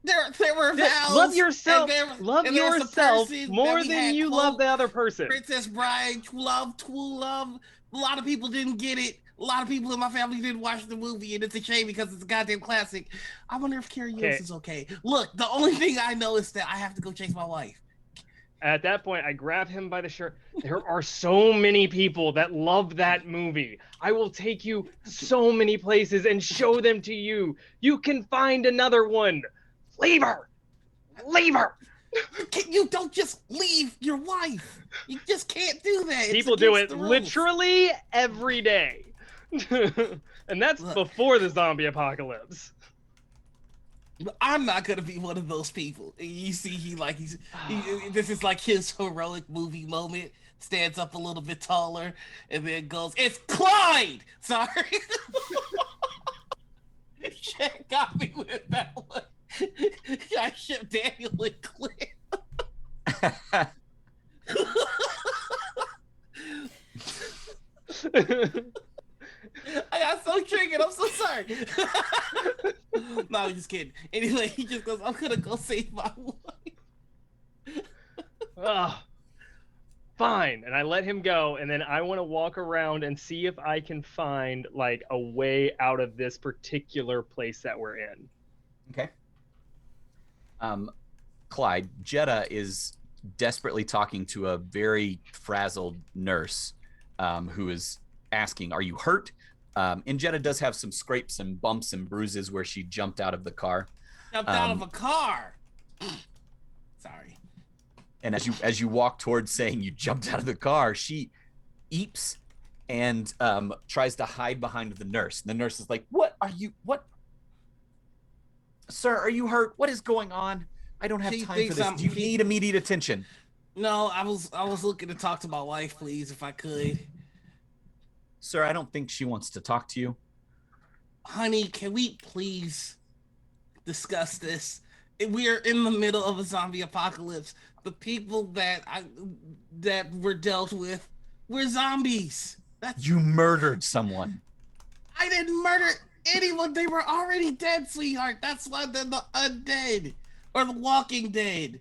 There were vows. Love yourself. Love yourself more than you love the other person. Princess Bride, true love. A lot of people didn't get it. A lot of people in my family didn't watch the movie, and it's a shame because it's a goddamn classic. I wonder if Carrie Hills is okay. Look, the only thing I know is that I have to go chase my wife. At that point, I grab him by the shirt. There are so many people that love that movie. I will take you so many places and show them to you. You can find another one. Leave her. You don't just leave your wife. You just can't do that. People do it literally every day. And that's before the zombie apocalypse. I'm not gonna be one of those people. You see, this is like his heroic movie moment. stands up a little bit taller, and then goes, "It's Clyde!" Sorry. Shit got me with that one. I shipped Daniel and Clint. I got so triggered. I'm so sorry. No, I'm just kidding. Anyway, he just goes, "I'm gonna go save my wife." Ugh. Fine. And I let him go, and then I want to walk around and see if I can find like a way out of this particular place that we're in. Okay. Clyde, Jetta is desperately talking to a very frazzled nurse who is asking, "Are you hurt?" And Jetta does have some scrapes and bumps and bruises where she jumped out of the car. Jumped out of a car. Sorry. And as you walk towards saying you jumped out of the car, she eeps and tries to hide behind the nurse. And the nurse is like, "What? Sir, are you hurt? What is going on? I don't have time for this. Do you need immediate attention?" No, I was looking to talk to my wife, please, if I could. "Sir, I don't think she wants to talk to you." "Honey, can we please discuss this? We are in the middle of a zombie apocalypse. The people that were dealt with were zombies. You murdered someone. I didn't murder anyone. They were already dead, sweetheart. That's why they're the undead or the Walking Dead.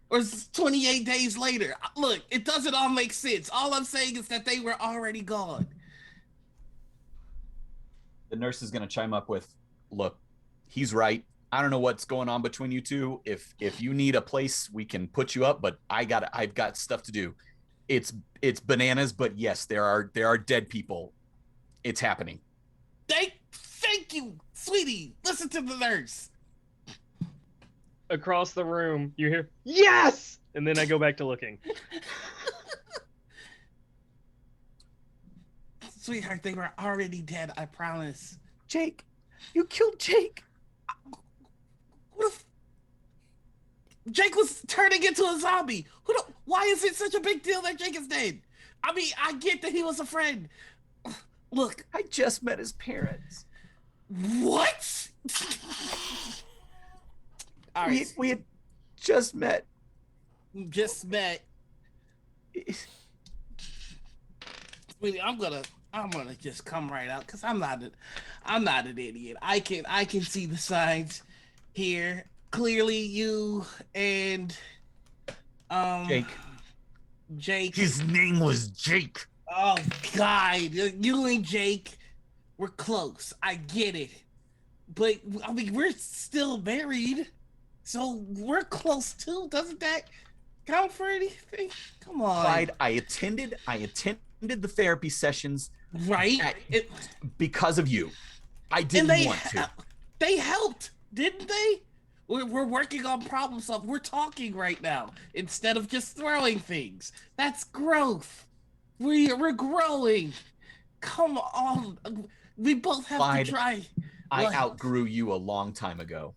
Or 28 days later. Look, it doesn't all make sense. All I'm saying is that they were already gone." The nurse is going to chime up with, "Look, he's right. I don't know what's going on between you two. If you need a place, we can put you up, but I've got stuff to do. It's bananas, but yes, there are dead people. It's happening." Thank you, sweetie. Listen to the nurse. Across the room, you hear, "Yes!" And then I go back to looking. Sweetheart, they were already dead, I promise. "Jake, you killed Jake." What if Jake was turning into a zombie? Why is it such a big deal that Jake is dead? I mean, I get that he was a friend. Look, "I just met his parents." what? All right. We had just met. Just met. Sweetie, I'm gonna just come right out because I'm not an idiot. I can see the signs here clearly. You and Jake. His name was Jake. Oh God, you and Jake were close. I get it, but I mean we're still married, so we're close too. Doesn't that count for anything? Come on, Clyde, I attended the therapy sessions, right? because of you. I didn't want to. They helped, didn't they? We're working on problem solving. We're talking right now instead of just throwing things. That's growth. We're growing. Come on. We both have Clyde, to try. I What? outgrew you a long time ago.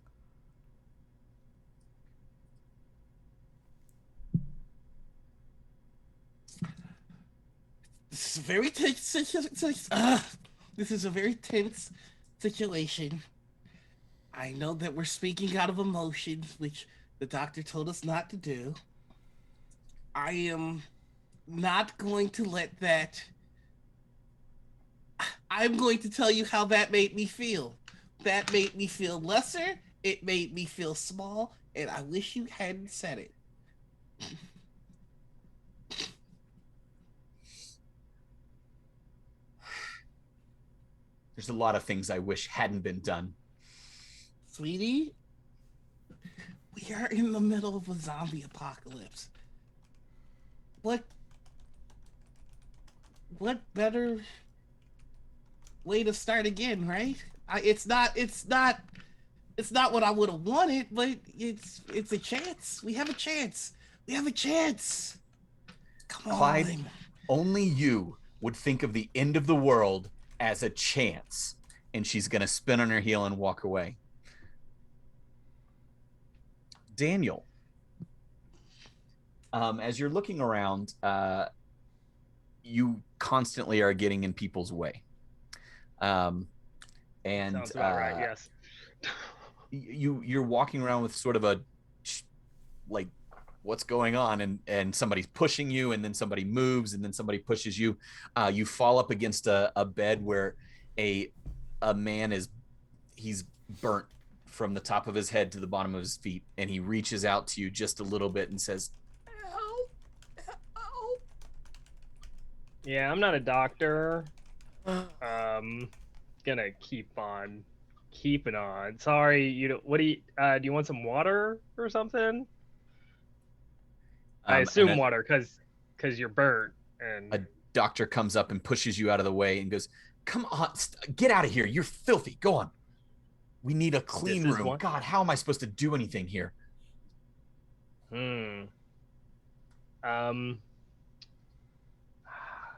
This is a very tense this is a very tense situation. I know that we're speaking out of emotions, which the doctor told us not to do. I am not going to let that. I'm going to tell you how that made me feel. That made me feel lesser. It made me feel small, and I wish you hadn't said it. There's a lot of things I wish hadn't been done. Sweetie, we are in the middle of a zombie apocalypse. What better way to start again, right? It's not what I would have wanted, but it's a chance. We have a chance. Come on. Clyde, only you would think of the end of the world as a chance. And she's going to spin on her heel and walk away. Daniel, As you're looking around, you constantly are getting in people's way. And Sounds about right. Yes. you're walking around with sort of a like, what's going on, and somebody's pushing you, and then somebody moves, and then somebody pushes you. You fall up against a bed where a man he's burnt from the top of his head to the bottom of his feet, and he reaches out to you just a little bit and says, help, help. Yeah, I'm not a doctor. Gonna keep on keeping on. Sorry, what do you want some water or something? I assume water because you're burnt. And a doctor comes up and pushes you out of the way and goes, come on, get out of here, you're filthy, go on, we need a clean room. God, how am I supposed to do anything here?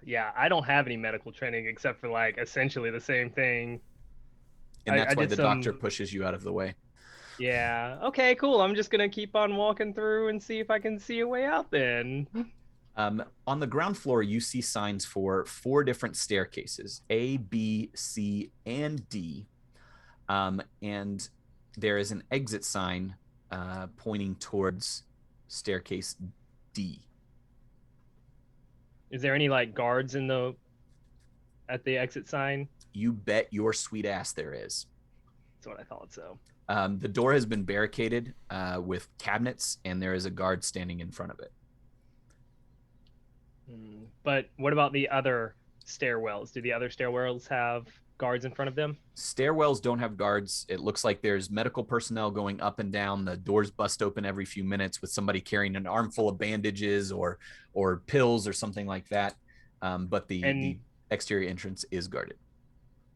Yeah, I don't have any medical training except for like essentially the same thing. And that's why the doctor pushes you out of the way. Yeah. Okay, cool. I'm just gonna keep on walking through and see if I can see a way out then. On the ground floor, you see signs for 4 different staircases, A, B, C, and D. And there is an exit sign pointing towards staircase D. Is there any like guards at the exit sign? You bet your sweet ass there is. That's what I thought so. The door has been barricaded with cabinets, and there is a guard standing in front of it. But what about the other stairwells? Do the other stairwells have guards in front of them? Stairwells don't have guards. It looks like there's medical personnel going up and down. The doors bust open every few minutes with somebody carrying an armful of bandages or pills or something like that. But the exterior entrance is guarded.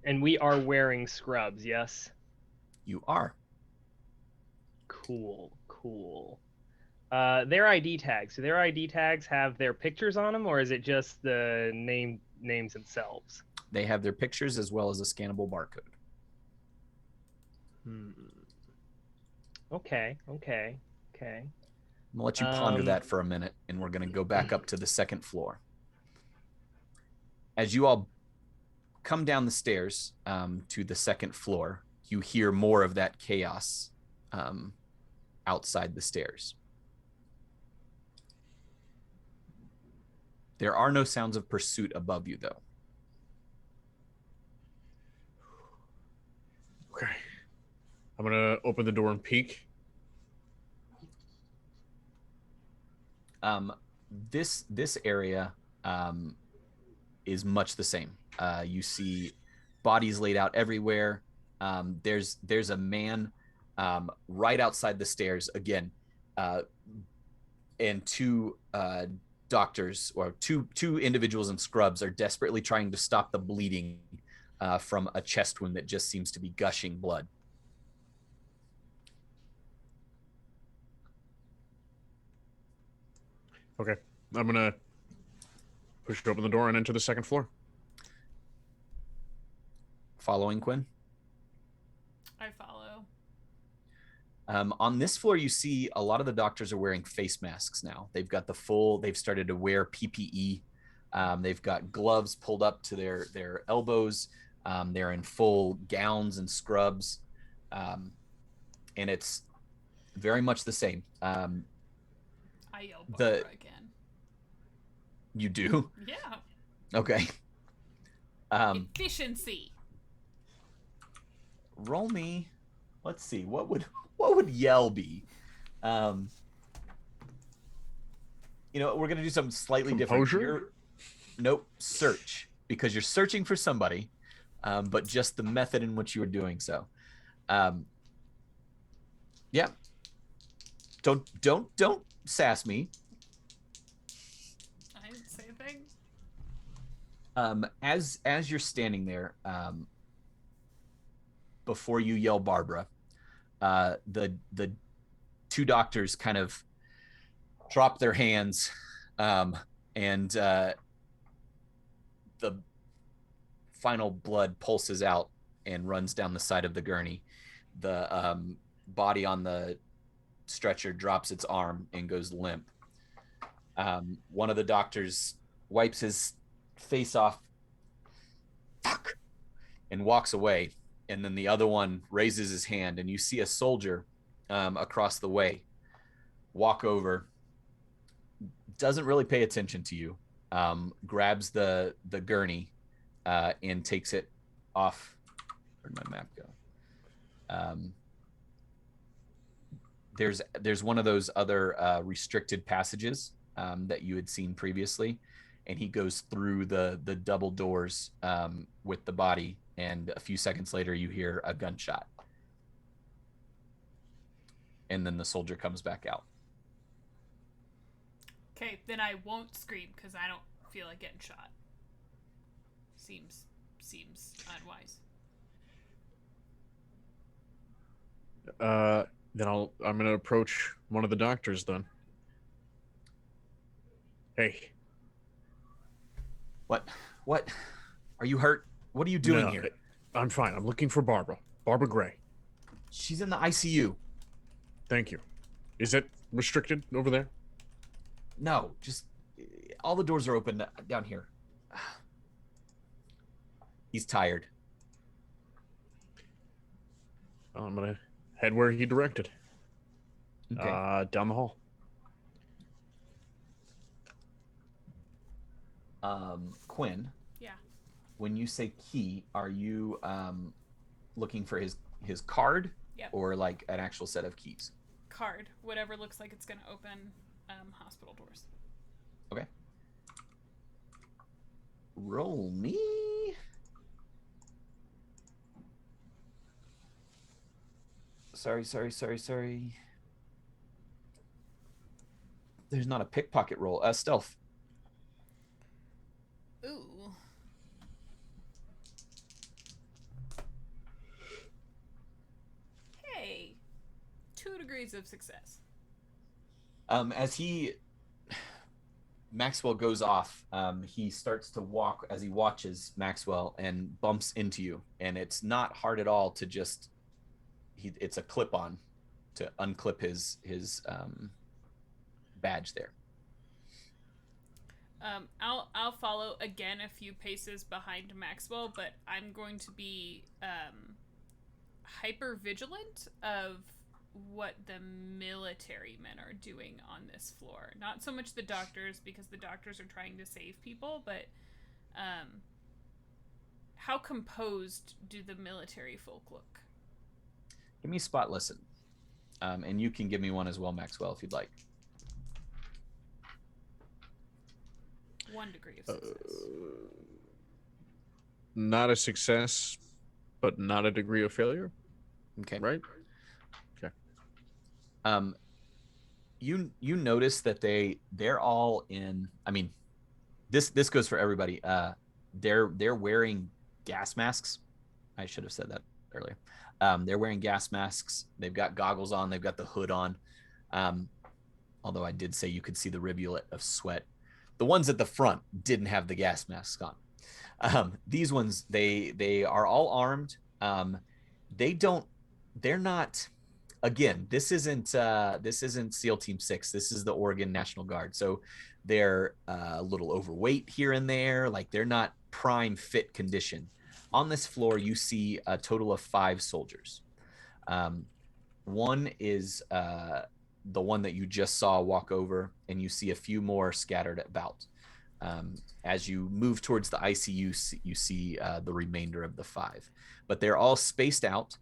And we are wearing scrubs, yes? You are. Cool. Their ID tags. Do their ID tags have their pictures on them, or is it just the names themselves? They have their pictures as well as a scannable barcode. Okay. I'm gonna let you ponder that for a minute, and we're gonna go back up to the second floor. As you all come down the stairs to the second floor, you hear more of that chaos outside the stairs. There are no sounds of pursuit above you, though. Okay. I'm gonna open the door and peek. This area is much the same. You see bodies laid out everywhere. There's a man right outside the stairs again, and 2 doctors or two individuals in scrubs are desperately trying to stop the bleeding from a chest wound that just seems to be gushing blood. Okay, I'm gonna push open the door and enter the second floor. Following Quinn? I follow. On this floor, you see a lot of the doctors are wearing face masks now. They've started to wear PPE. They've got gloves pulled up to their elbows. They're in full gowns and scrubs. And it's very much the same. I yell Barbara again. You do? Yeah. Okay. Efficiency. Roll me. Let's see. What would yell be? We're gonna do something slightly different. Nope. Search, because you're searching for somebody, but just the method in which you are doing so. Yeah. Don't sass me. I didn't say a thing. As you're standing there, before you yell Barbara, the 2 doctors kind of drop their hands, and the final blood pulses out and runs down the side of the gurney. The body on the stretcher drops its arm and goes limp. One of the doctors wipes his face off, fuck, and walks away. And then the other one raises his hand, and you see a soldier across the way walk over, doesn't really pay attention to you, grabs the gurney and takes it off. Where'd my map go? There's one of those other restricted passages that you had seen previously, and he goes through the double doors with the body, and a few seconds later you hear a gunshot, and then the soldier comes back out. Okay, then I won't scream because I don't feel like getting shot. Seems unwise. Then I'm gonna approach one of the doctors then. Hey. What? Are you hurt? What are you doing No, here? I'm fine. I'm looking for Barbara. Barbara Gray. She's in the ICU. Thank you. Is it restricted over there? No, just all the doors are open down here. He's tired. I'm gonna head where he directed. Okay. Down the hall. Quinn. Yeah. When you say key, are you looking for his card? Yep. Or like an actual set of keys? Card. Whatever looks like it's going to open hospital doors. Okay. Roll me. Sorry. There's not a pickpocket roll. Stealth. Ooh. Hey. 2 degrees of success. As Maxwell goes off, he starts to walk as he watches Maxwell and bumps into you. And it's not hard at all to just, it's a clip-on to unclip his badge there. I'll follow again a few paces behind Maxwell, but I'm going to be hyper vigilant of what the military men are doing on this floor. Not so much the doctors, because the doctors are trying to save people, but how composed do the military folk look? Give me spot listen. And you can give me one as well, Maxwell, if you'd like. 1 degree of success. Not a success, but not a degree of failure. Okay. Right? Okay. You notice that they're all in, I mean, this goes for everybody. They're wearing gas masks. I should have said that earlier. They're wearing gas masks. They've got goggles on. They've got the hood on. Although I did say you could see the rivulet of sweat. The ones at the front didn't have the gas masks on. These ones, they are all armed. They're not, again, this isn't SEAL Team 6. This is the Oregon National Guard. So they're a little overweight here and there. Like, they're not prime fit condition. On this floor, you see a total of 5 soldiers. One is the one that you just saw walk over, and you see a few more scattered about. As you move towards the ICU, you see the remainder of the 5, but they're all spaced out.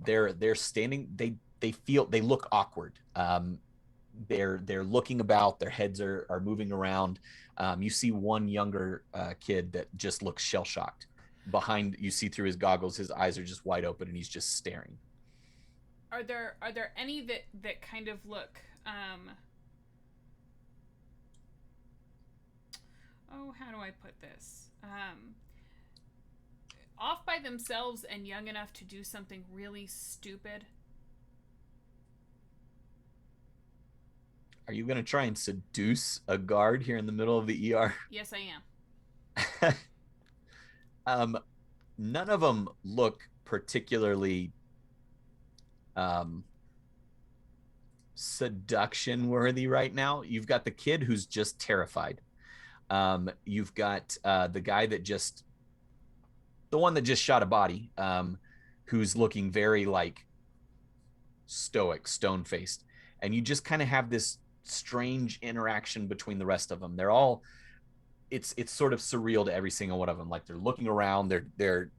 They're standing. They look awkward. They're looking about. Their heads are moving around. You see one younger kid that just looks shell shocked. Behind, you see through his goggles, his eyes are just wide open, and he's just staring. Are there any that kind of look how do I put this? Off by themselves and young enough to do something really stupid? Are you going to try and seduce a guard here in the middle of the ER? Yes, I am. None of them look particularly seduction worthy right now. You've got the kid who's just terrified. You've got the guy the one that just shot a body, who's looking very like stoic, stone faced. And you just kind of have this strange interaction between the rest of them. They're all, it's sort of surreal to every single one of them. Like they're looking around, they're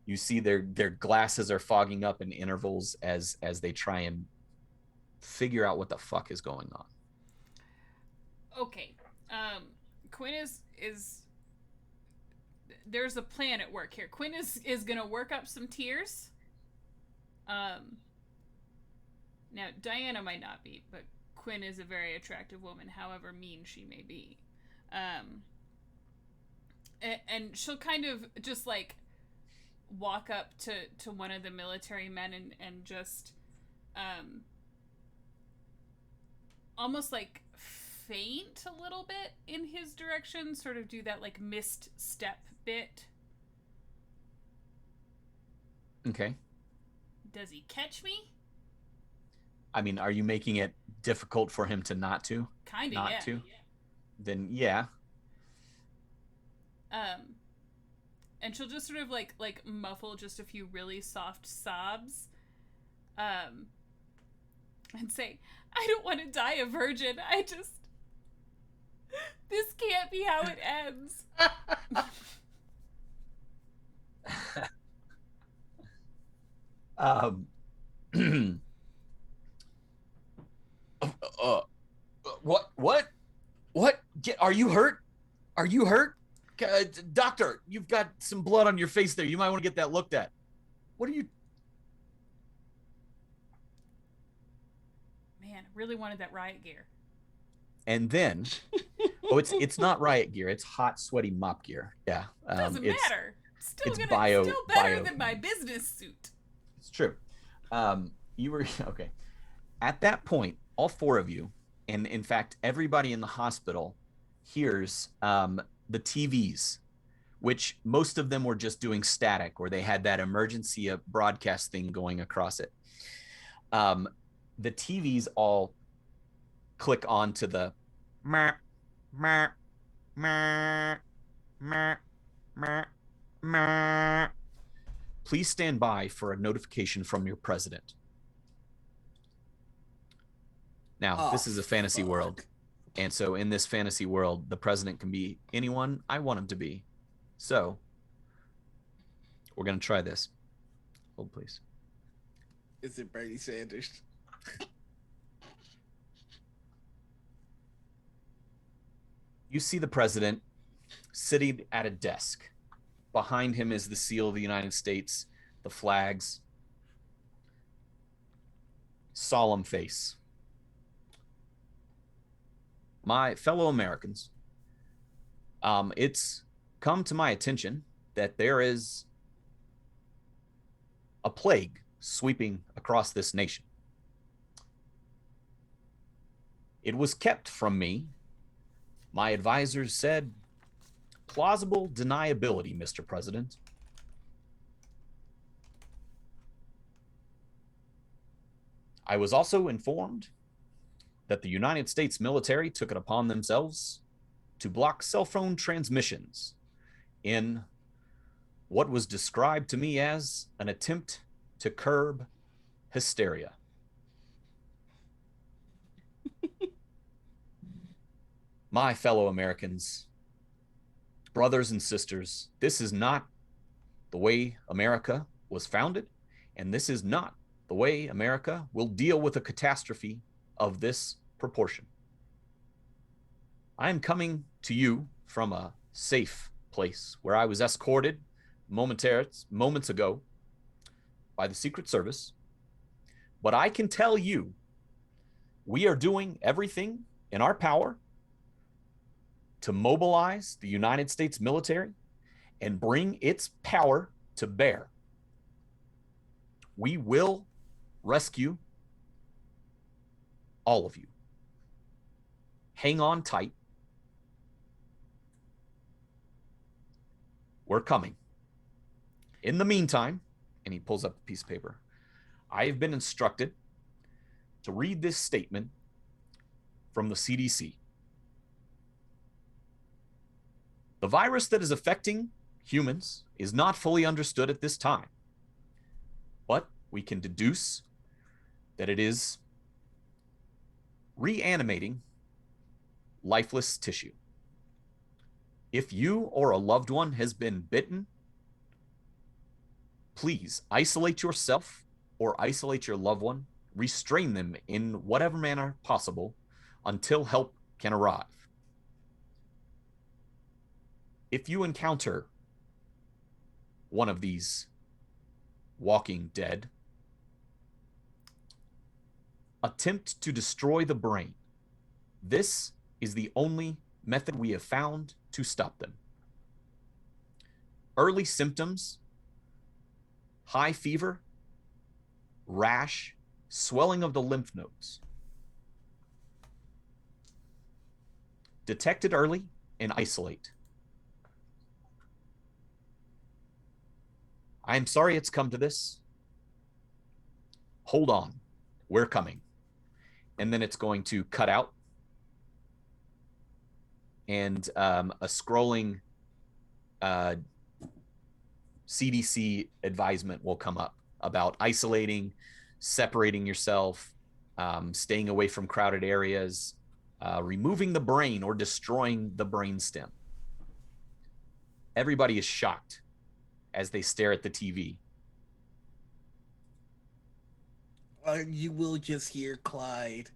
you see their glasses are fogging up in intervals as they try and figure out what the fuck is going on. Okay. Quinn is there's a plan at work here. Quinn is gonna work up some tears. Now Diana might not be, but Quinn is a very attractive woman, however mean she may be. And she'll kind of just like walk up to one of the military men and just almost like faint a little bit in his direction, sort of do that like missed step bit. Okay. Does he catch me? I mean, are you making it difficult for him to not to? Kinda, not yeah. to? Then yeah. And she'll just sort of like muffle just a few really soft sobs, and say, "I don't want to die a virgin. This can't be how it ends." What? Are you hurt? Are you hurt? Doctor, you've got some blood on your face there. You might want to get that looked at. What are you? Man, I really wanted that riot gear. And then, it's not riot gear. It's hot, sweaty mop gear. Yeah. Doesn't matter. Still better bio. than my business suit. It's true. You were okay. At that point, all four of you, and in fact, everybody in the hospital hears the TVs, which most of them were just doing static, or they had that emergency broadcast thing going across it. The TVs all click on to the meh, meh, meh, meh, meh, meh. Please stand by for a notification from your president. Now, this is a fantasy world. And so in this fantasy world, the president can be anyone I want him to be. So we're going to try this. Hold, please. Is it Bernie Sanders? You see the president sitting at a desk. Behind him is the seal of the United States, the flags. Solemn face. My fellow Americans, it's come to my attention that there is a plague sweeping across this nation. It was kept from me. My advisors said, plausible deniability, Mr. President. I was also informed that the United States military took it upon themselves to block cell phone transmissions in what was described to me as an attempt to curb hysteria. My fellow Americans, brothers and sisters, this is not the way America was founded, and this is not the way America will deal with a catastrophe of this proportion. I am coming to you from a safe place where I was escorted moments ago by the Secret Service. But I can tell you, we are doing everything in our power to mobilize the United States military and bring its power to bear. We will rescue all of you. Hang on tight. We're coming. In the meantime, and he pulls up a piece of paper, I have been instructed to read this statement from the CDC. The virus that is affecting humans is not fully understood at this time, but we can deduce that it is reanimating lifeless tissue. If you or a loved one has been bitten, please isolate yourself or isolate your loved one, restrain them in whatever manner possible until help can arrive. If you encounter one of these walking dead, attempt to destroy the brain. This is the only method we have found to stop them. Early symptoms: high fever, rash, swelling of the lymph nodes. Detected early and isolate. I'm sorry it's come to this. Hold on, we're coming. And then it's going to cut out. And a scrolling CDC advisement will come up about isolating, separating yourself, staying away from crowded areas, removing the brain or destroying the brainstem. Everybody is shocked as they stare at the TV. You will just hear Clyde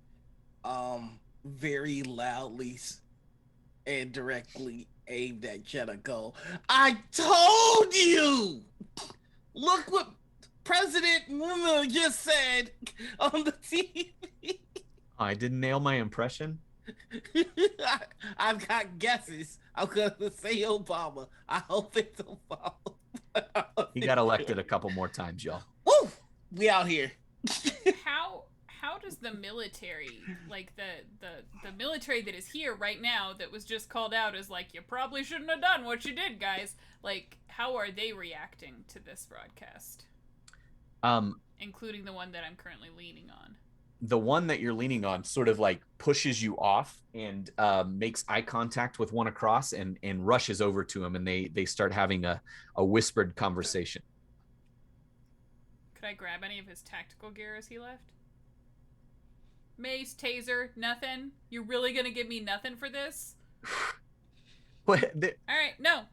very loudly and directly aimed at Jetta go, I told you! Look what President Mumu just said on the TV. I didn't nail my impression. I've got guesses. I'm gonna say Obama. I hope it's Obama. He got elected a couple more times, y'all. Woo! We out here. How does the military, like the military that is here right now that was just called out as like, you probably shouldn't have done what you did, guys, like, how are they reacting to this broadcast? Including the one that I'm currently leaning on. The one that you're leaning on sort of like pushes you off and makes eye contact with one across and rushes over to him, and they start having a whispered conversation. Could I grab any of his tactical gear as he left? Mace, taser, nothing? You're really gonna give me nothing for this? What? Alright, no,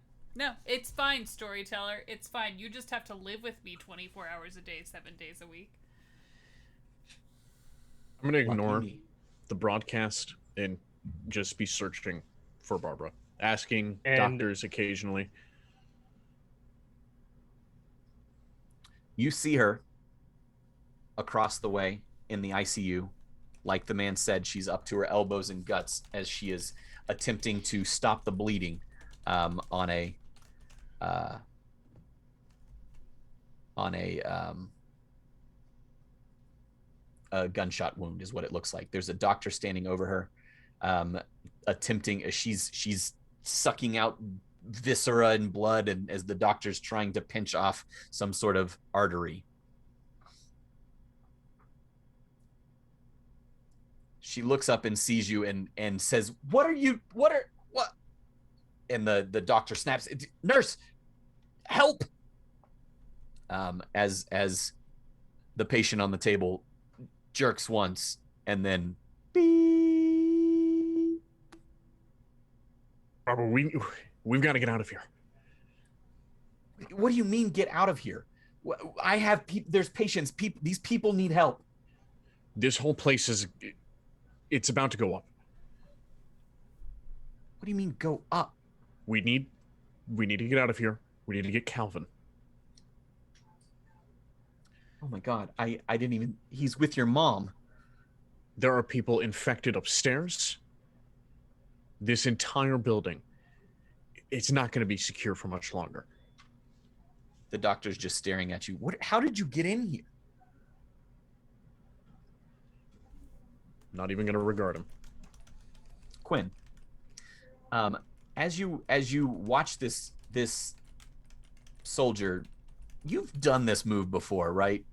it's fine, storyteller. It's fine. You just have to live with me 24 hours a day, 7 days a week. I'm going to ignore the broadcast and just be searching for Barbara, asking doctors occasionally. You see her across the way in the ICU. Like the man said, she's up to her elbows in guts as she is attempting to stop the bleeding on a gunshot wound is what it looks like. There's a doctor standing over her, attempting, she's sucking out viscera and blood, and as the doctor's trying to pinch off some sort of artery. She looks up and sees you and says, what? And the doctor snaps, nurse, help! As the patient on the table jerks once and then beep. Barbara, we've got to get out of here. What do you mean get out of here? I have there's patients. These people need help. This whole place it's about to go up. What do you mean go up? We need to get out of here. We need to get Calvin. Oh my God, I didn't even, he's with your mom. There are people infected upstairs. This entire building, it's not going to be secure for much longer. The doctor's just staring at you. How did you get in here? Not even going to regard him. Quinn, as you watch this soldier, you've done this move before, right?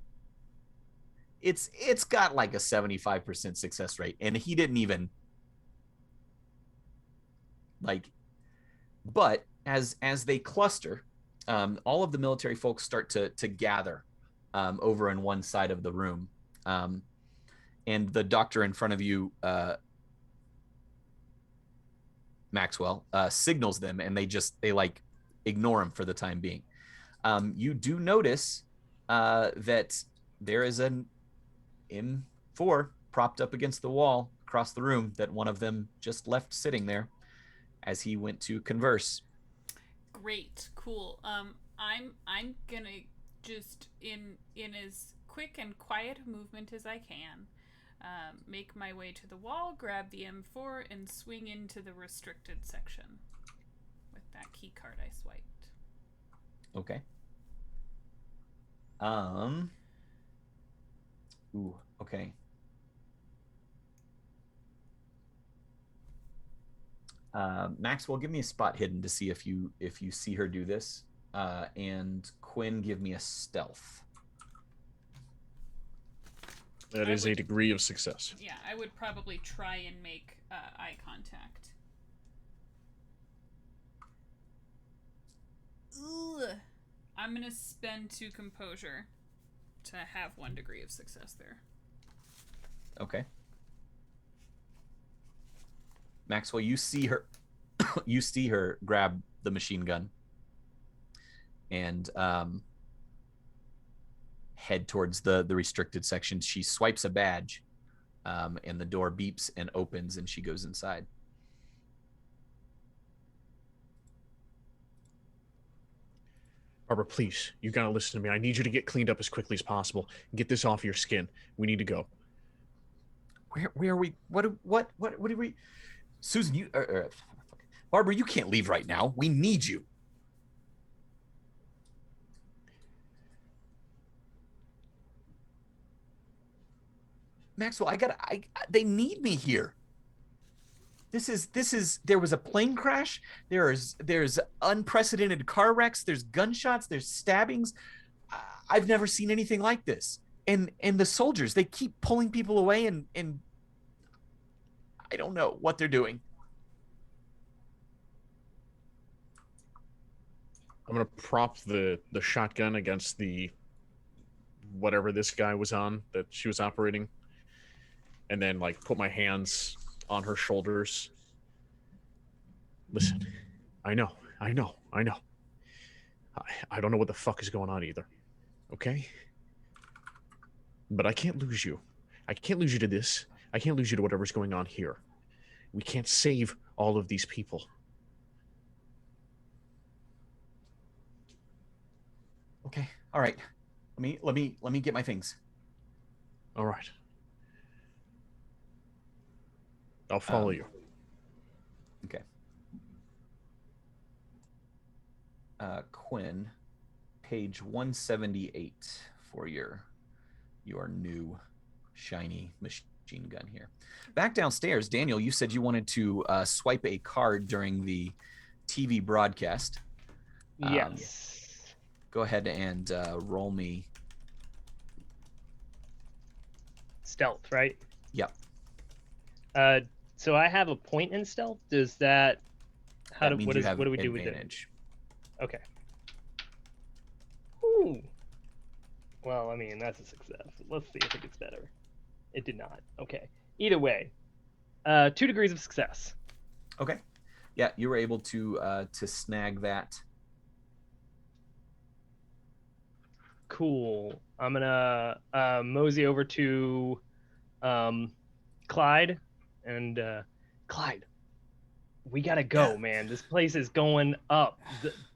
it's got like a 75% success rate, and he didn't even like. But as they cluster, all of the military folks start to gather over in one side of the room, and the doctor in front of you, Maxwell, signals them, and they like ignore him for the time being. You do notice that there is an M4 propped up against the wall across the room that one of them just left sitting there as he went to converse. Great, cool. I'm gonna just in as quick and quiet a movement as I can, make my way to the wall, grab the M4, and swing into the restricted section with that key card I swiped. Okay. Ooh, okay. Maxwell, give me a spot hidden to see if you see her do this. And Quinn, give me a stealth. That is a degree of success. Yeah, I would probably try and make eye contact. Ugh. I'm gonna spend 2 composure to have 1 degree of success there. Okay. Maxwell, you see her grab the machine gun and head towards the restricted section. She swipes a badge, and the door beeps and opens, and she goes inside. Barbara, please, you gotta listen to me. I need you to get cleaned up as quickly as possible. Get this off your skin. We need to go. Where are we? What do we? Susan, you, Barbara, you can't leave right now. We need you. Maxwell, they need me here. This is, there was a plane crash. There's unprecedented car wrecks. There's gunshots. There's stabbings. I've never seen anything like this. And the soldiers, they keep pulling people away, and I don't know what they're doing. I'm gonna prop the shotgun against the whatever this guy was on that she was operating, and then like put my hands on her shoulders. Listen, I know. I don't know what the fuck is going on either. Okay? But I can't lose you. I can't lose you to this. I can't lose you to whatever's going on here. We can't save all of these people. Okay. All right. Let me get my things. All right. I'll follow you. Okay. Quinn, page 178 for your new shiny machine gun here. Back downstairs, Daniel, you said you wanted to swipe a card during the TV broadcast. Yes. Go ahead and roll me. Stealth, right? Yep. So I have a point in stealth. Does that? What do we do with it? Okay. Ooh. Well, I mean, that's a success. Let's see if it gets better. It did not. Okay. Either way, 2 degrees of success. Okay. Yeah, you were able to snag that. Cool. I'm gonna mosey over to Clyde, and Clyde, we gotta go, man. This place is going up.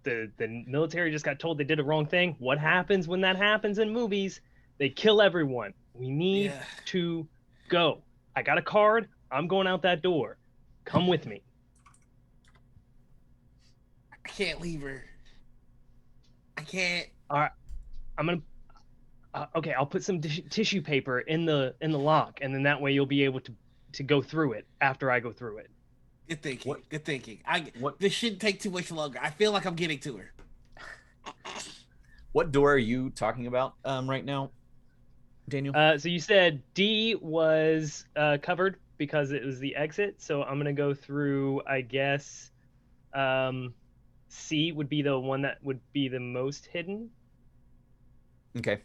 The military just got told they did the wrong thing. What happens when that happens in movies? They kill everyone. We need to go. I got a card. I'm going out that door. Come with me. I can't leave her. I can't. All right. I'm gonna. Okay, I'll put some tissue paper in the lock, and then that way you'll be able to go through it after I go through it. Good thinking. Good thinking. This shouldn't take too much longer. I feel like I'm getting to her. What door are you talking about right now, Daniel? So you said D was covered because it was the exit. So I'm gonna go through. I guess C would be the one that would be the most hidden. Okay.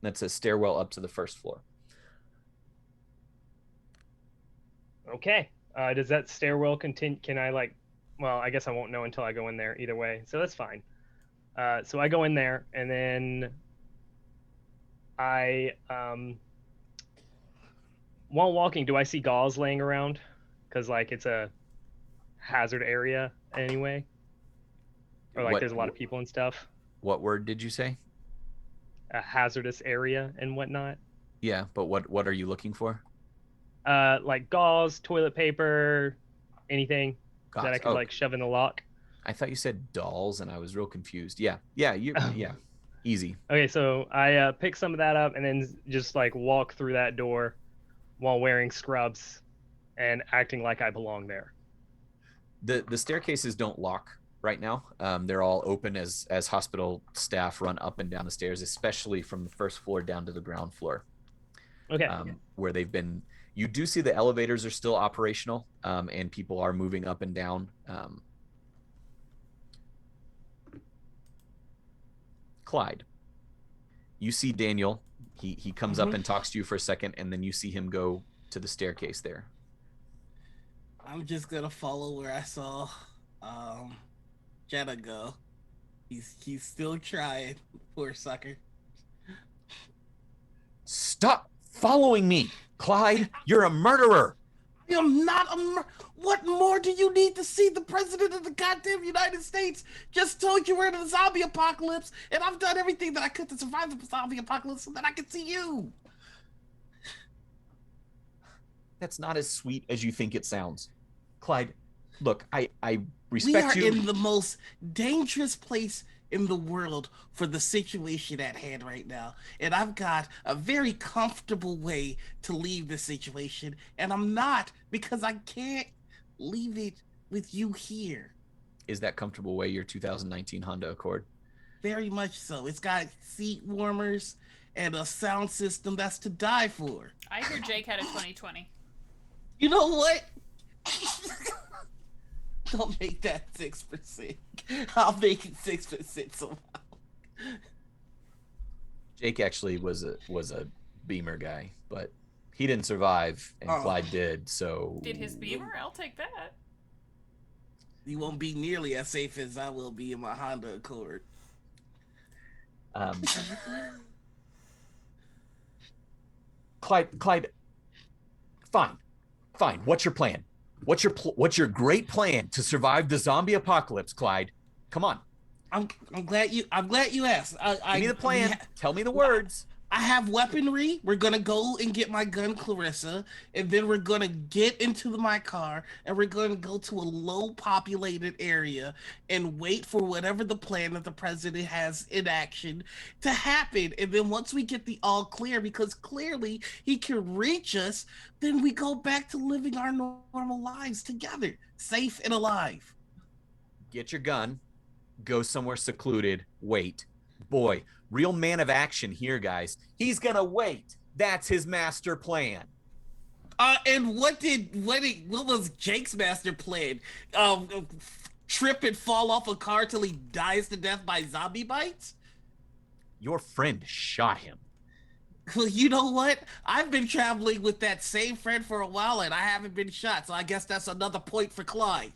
That's a stairwell up to the first floor. Okay. Does that stairwell continue? Can I like? Well, I guess I won't know until I go in there. Either way, so that's fine. So I go in there, and then I while walking, do I see gauze laying around? Because like it's a hazard area anyway, or like there's a lot of people and stuff. What word did you say? A hazardous area and whatnot. Yeah, but what are you looking for? Like gauze, toilet paper, anything that I could like shove in the lock. I thought you said dolls, and I was real confused. Yeah, easy. Okay, so I pick some of that up and then just like walk through that door while wearing scrubs and acting like I belong there. The staircases don't lock right now. They're all open as hospital staff run up and down the stairs, especially from the first floor down to the ground floor. Okay. Where they've been. You do see the elevators are still operational, and people are moving up and down. Clyde, you see Daniel. He comes up and talks to you for a second, and then you see him go to the staircase there. I'm just gonna follow where I saw Jetta go. He's still trying, poor sucker. Stop following me, Clyde. You're a murderer. I am not a What more do you need to see? The president of the goddamn United States just told you we're in a zombie apocalypse, and I've done everything that I could to survive the zombie apocalypse so that I could see you. That's not as sweet as you think it sounds. Clyde, look, I respect you. We are in the most dangerous place in the world for the situation at hand right now. And I've got a very comfortable way to leave this situation. And I'm not, because I can't leave it with you here. Is that comfortable way your 2019 Honda Accord? Very much so. It's got seat warmers and a sound system that's to die for. I hear Jake had a 2020. You know what? Don't make that 6%. I'll make it 6% somehow. Jake actually was a Beamer guy, but he didn't survive, and Clyde did. So did his Beamer? I'll take that. You won't be nearly as safe as I will be in my Honda Accord. Clyde, fine. What's your plan? What's your great plan to survive the zombie apocalypse, Clyde? Come on. I'm glad you asked. Give me the plan. Tell me the words. I have weaponry. We're gonna go and get my gun, Clarissa, and then we're gonna get into my car and we're gonna go to a low populated area and wait for whatever the plan that the president has in action to happen. And then once we get the all clear, because clearly he can reach us, then we go back to living our normal lives together, safe and alive. Get your gun, go somewhere secluded, wait. Boy, real man of action here, guys. He's gonna wait. That's his master plan. And what was Jake's master plan? Trip and fall off a car till he dies to death by zombie bites? Your friend shot him. Well, you know what? I've been traveling with that same friend for a while and I haven't been shot, so I guess that's another point for Clyde.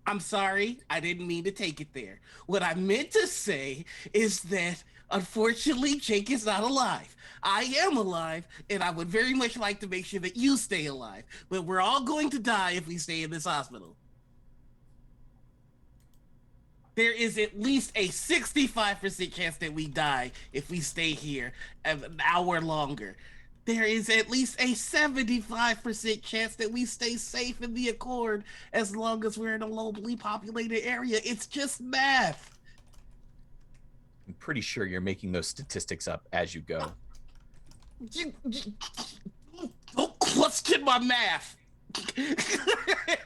I'm sorry, I didn't mean to take it there. What I meant to say is that, unfortunately, Jake is not alive. I am alive, and I would very much like to make sure that you stay alive. But we're all going to die if we stay in this hospital. There is at least a 65% chance that we die if we stay here an hour longer. There is at least a 75% chance that we stay safe in the Accord as long as we're in a locally populated area. It's just math. I'm pretty sure you're making those statistics up as you go. Don't question my math.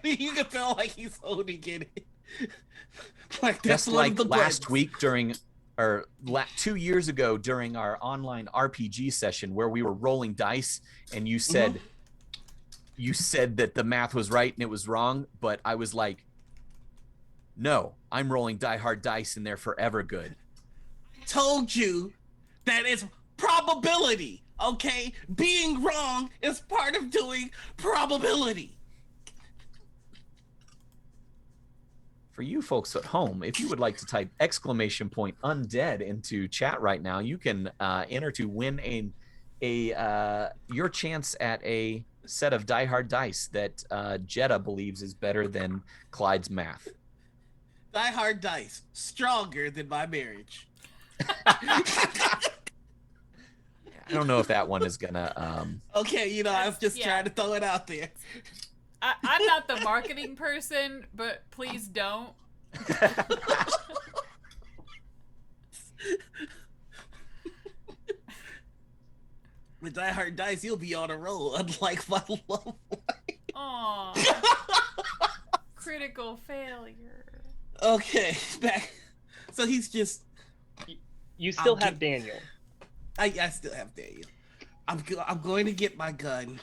You can tell like he's holding it. Like just like last week during 2 years ago during our online RPG session where we were rolling dice, and you said that the math was right and it was wrong, but I was like, no, I'm rolling die hard dice and they're forever good. Told you that it's probability, okay? Being wrong is part of doing probability. For you folks at home, if you would like to type !undead into chat right now, you can enter to win your chance at a set of Die Hard dice that Jetta believes is better than Clyde's math. Die Hard dice, stronger than my marriage. I don't know if that one is gonna. Okay, I was just trying to throw it out there. I'm not the marketing person, but please don't. With Die Hard dice, you'll be on a roll, unlike my love life. Aw. Critical failure. Okay, back. So he's just. You still have Daniel. I still have Daniel. I'm going to get my gun.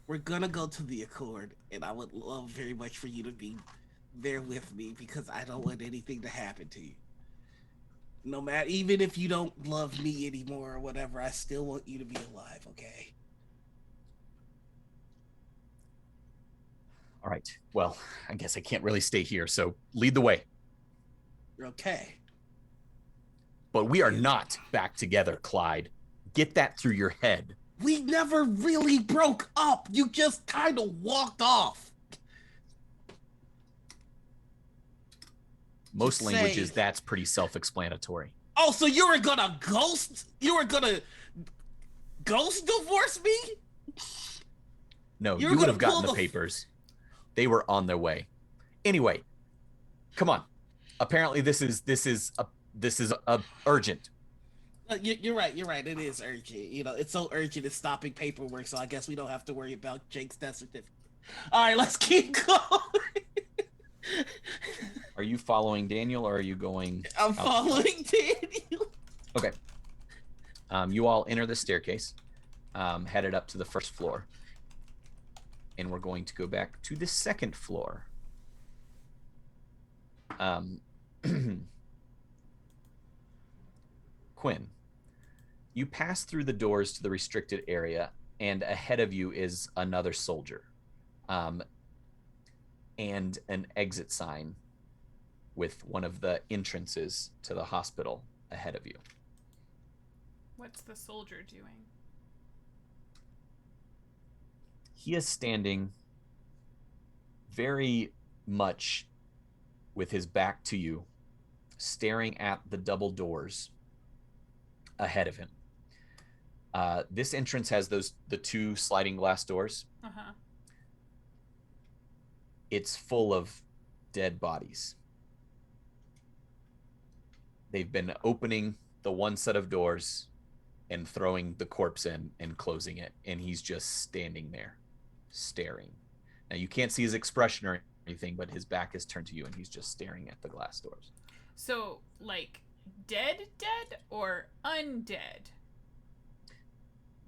We're gonna go to the Accord, and I would love very much for you to be there with me because I don't want anything to happen to you. No matter, even if you don't love me anymore or whatever, I still want you to be alive, okay? All right. Well, I guess I can't really stay here, so lead the way. Okay. But we are not back together, Clyde. Get that through your head. We never really broke up. You just kind of walked off. Most languages, that's pretty self-explanatory. Oh, so you were gonna ghost? You were gonna ghost divorce me? No, you would have gotten the papers. They were on their way. Anyway, come on. Apparently, this is urgent. You're right. It is urgent. It's so urgent. It's stopping paperwork. So I guess we don't have to worry about Jake's death certificate. All right, let's keep going. Are you following Daniel, or are you going? I'm following Daniel. Okay. You all enter the staircase, headed up to the first floor, and we're going to go back to the second floor. Quin, you pass through the doors to the restricted area, and ahead of you is another soldier, and an exit sign with one of the entrances to the hospital ahead of you. What's the soldier doing? He is standing very much with his back to you, staring at the double doors ahead of him. This entrance has the two sliding glass doors. Uh-huh. It's full of dead bodies. They've been opening the one set of doors and throwing the corpse in and closing it, and he's just standing there staring. Now you can't see his expression or anything, but his back is turned to you and he's just staring at the glass doors. So, like, dead or undead?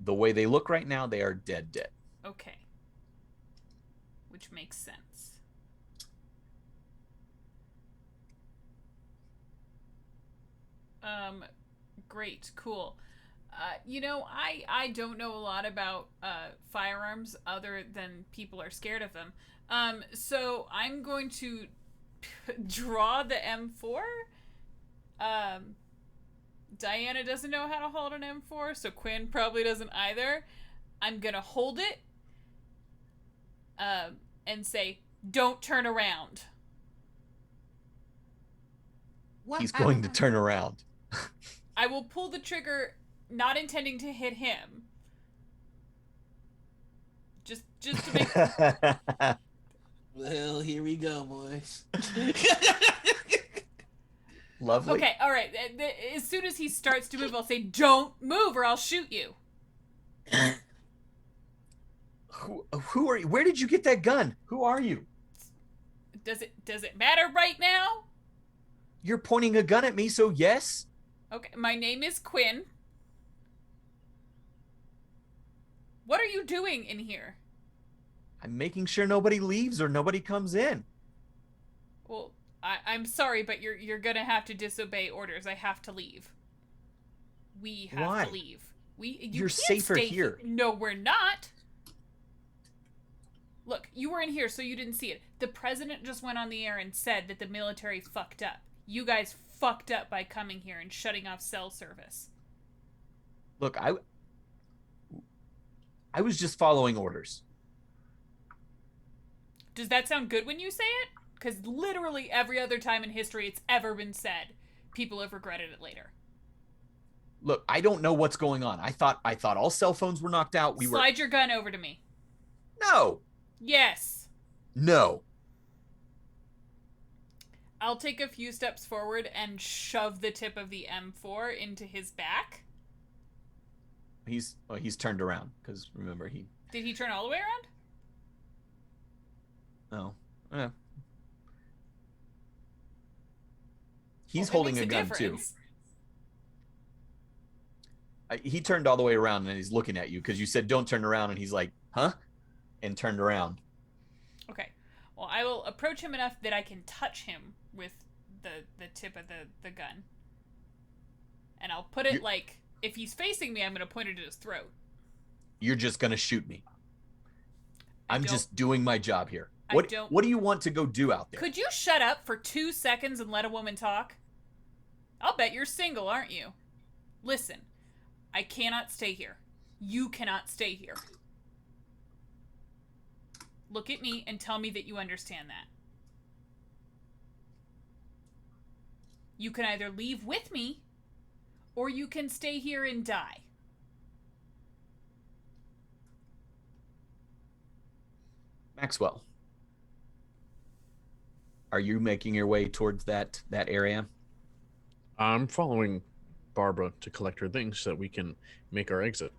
The way they look right now, they are dead. Okay. Which makes sense. Great, cool. I don't know a lot about firearms other than people are scared of them. So I'm going to draw the M4. Diana doesn't know how to hold an M4, so Quin probably doesn't either. I'm gonna hold it and say, "Don't turn around." What? He's going to turn around. I will pull the trigger, not intending to hit him. Just to make. Well, here we go, boys. Lovely. Okay, all right. As soon as he starts to move, I'll say, "Don't move, or I'll shoot you." Who are you? Where did you get that gun? Who are you? Does it matter right now? You're pointing a gun at me, so yes. Okay, my name is Quinn. What are you doing in here? I'm making sure nobody leaves or nobody comes in. Well, I'm sorry, but you're gonna have to disobey orders. I have to leave. We have Why? to leave. You're can't safer stay here. No, we're not. Look, you were in here, so you didn't see it. The president just went on the air and said that the military fucked up. You guys fucked up by coming here and shutting off cell service. Look, I was just following orders. Does that sound good when you say it? Because literally every other time in history it's ever been said, people have regretted it later. Look, I don't know what's going on. I thought all cell phones were knocked out. Slide your gun over to me. No. Yes. No. I'll take a few steps forward and shove the tip of the M4 into his back. He's turned around because remember he. Did he turn all the way around? Oh. Yeah. He's holding a gun too. He turned all the way around and he's looking at you because you said don't turn around and he's like, huh? And turned around. Okay. Well, I will approach him enough that I can touch him with the tip of the gun. And I'll put it like, if he's facing me, I'm going to point it at his throat. You're just going to shoot me. I'm just doing my job here. What do you want to go do out there? Could you shut up for 2 seconds and let a woman talk? I'll bet you're single, aren't you? Listen, I cannot stay here. You cannot stay here. Look at me and tell me that you understand that. You can either leave with me, or you can stay here and die. Maxwell, are you making your way towards that area? I'm following Barbara to collect her things so that we can make our exit.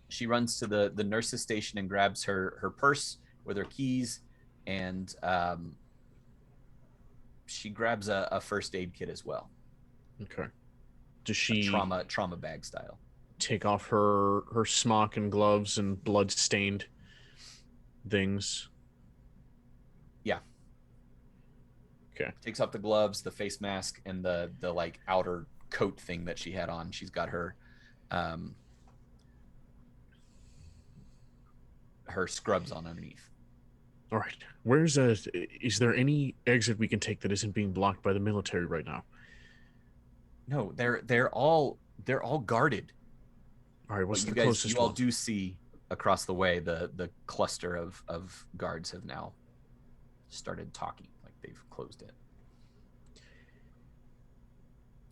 She runs to the nurse's station and grabs her purse with her keys, and she grabs a first aid kit as well. Okay. Does she trauma bag style? Take off her smock and gloves and blood-stained things? Yeah. Okay. Takes off the gloves, the face mask, and the like outer coat thing that she had on. She's got her scrubs on underneath. All right. Is there any exit we can take that isn't being blocked by the military right now? No, they're all guarded. All right, what's the closest one? You all do see across the way the cluster of guards have now started talking, like they've closed it.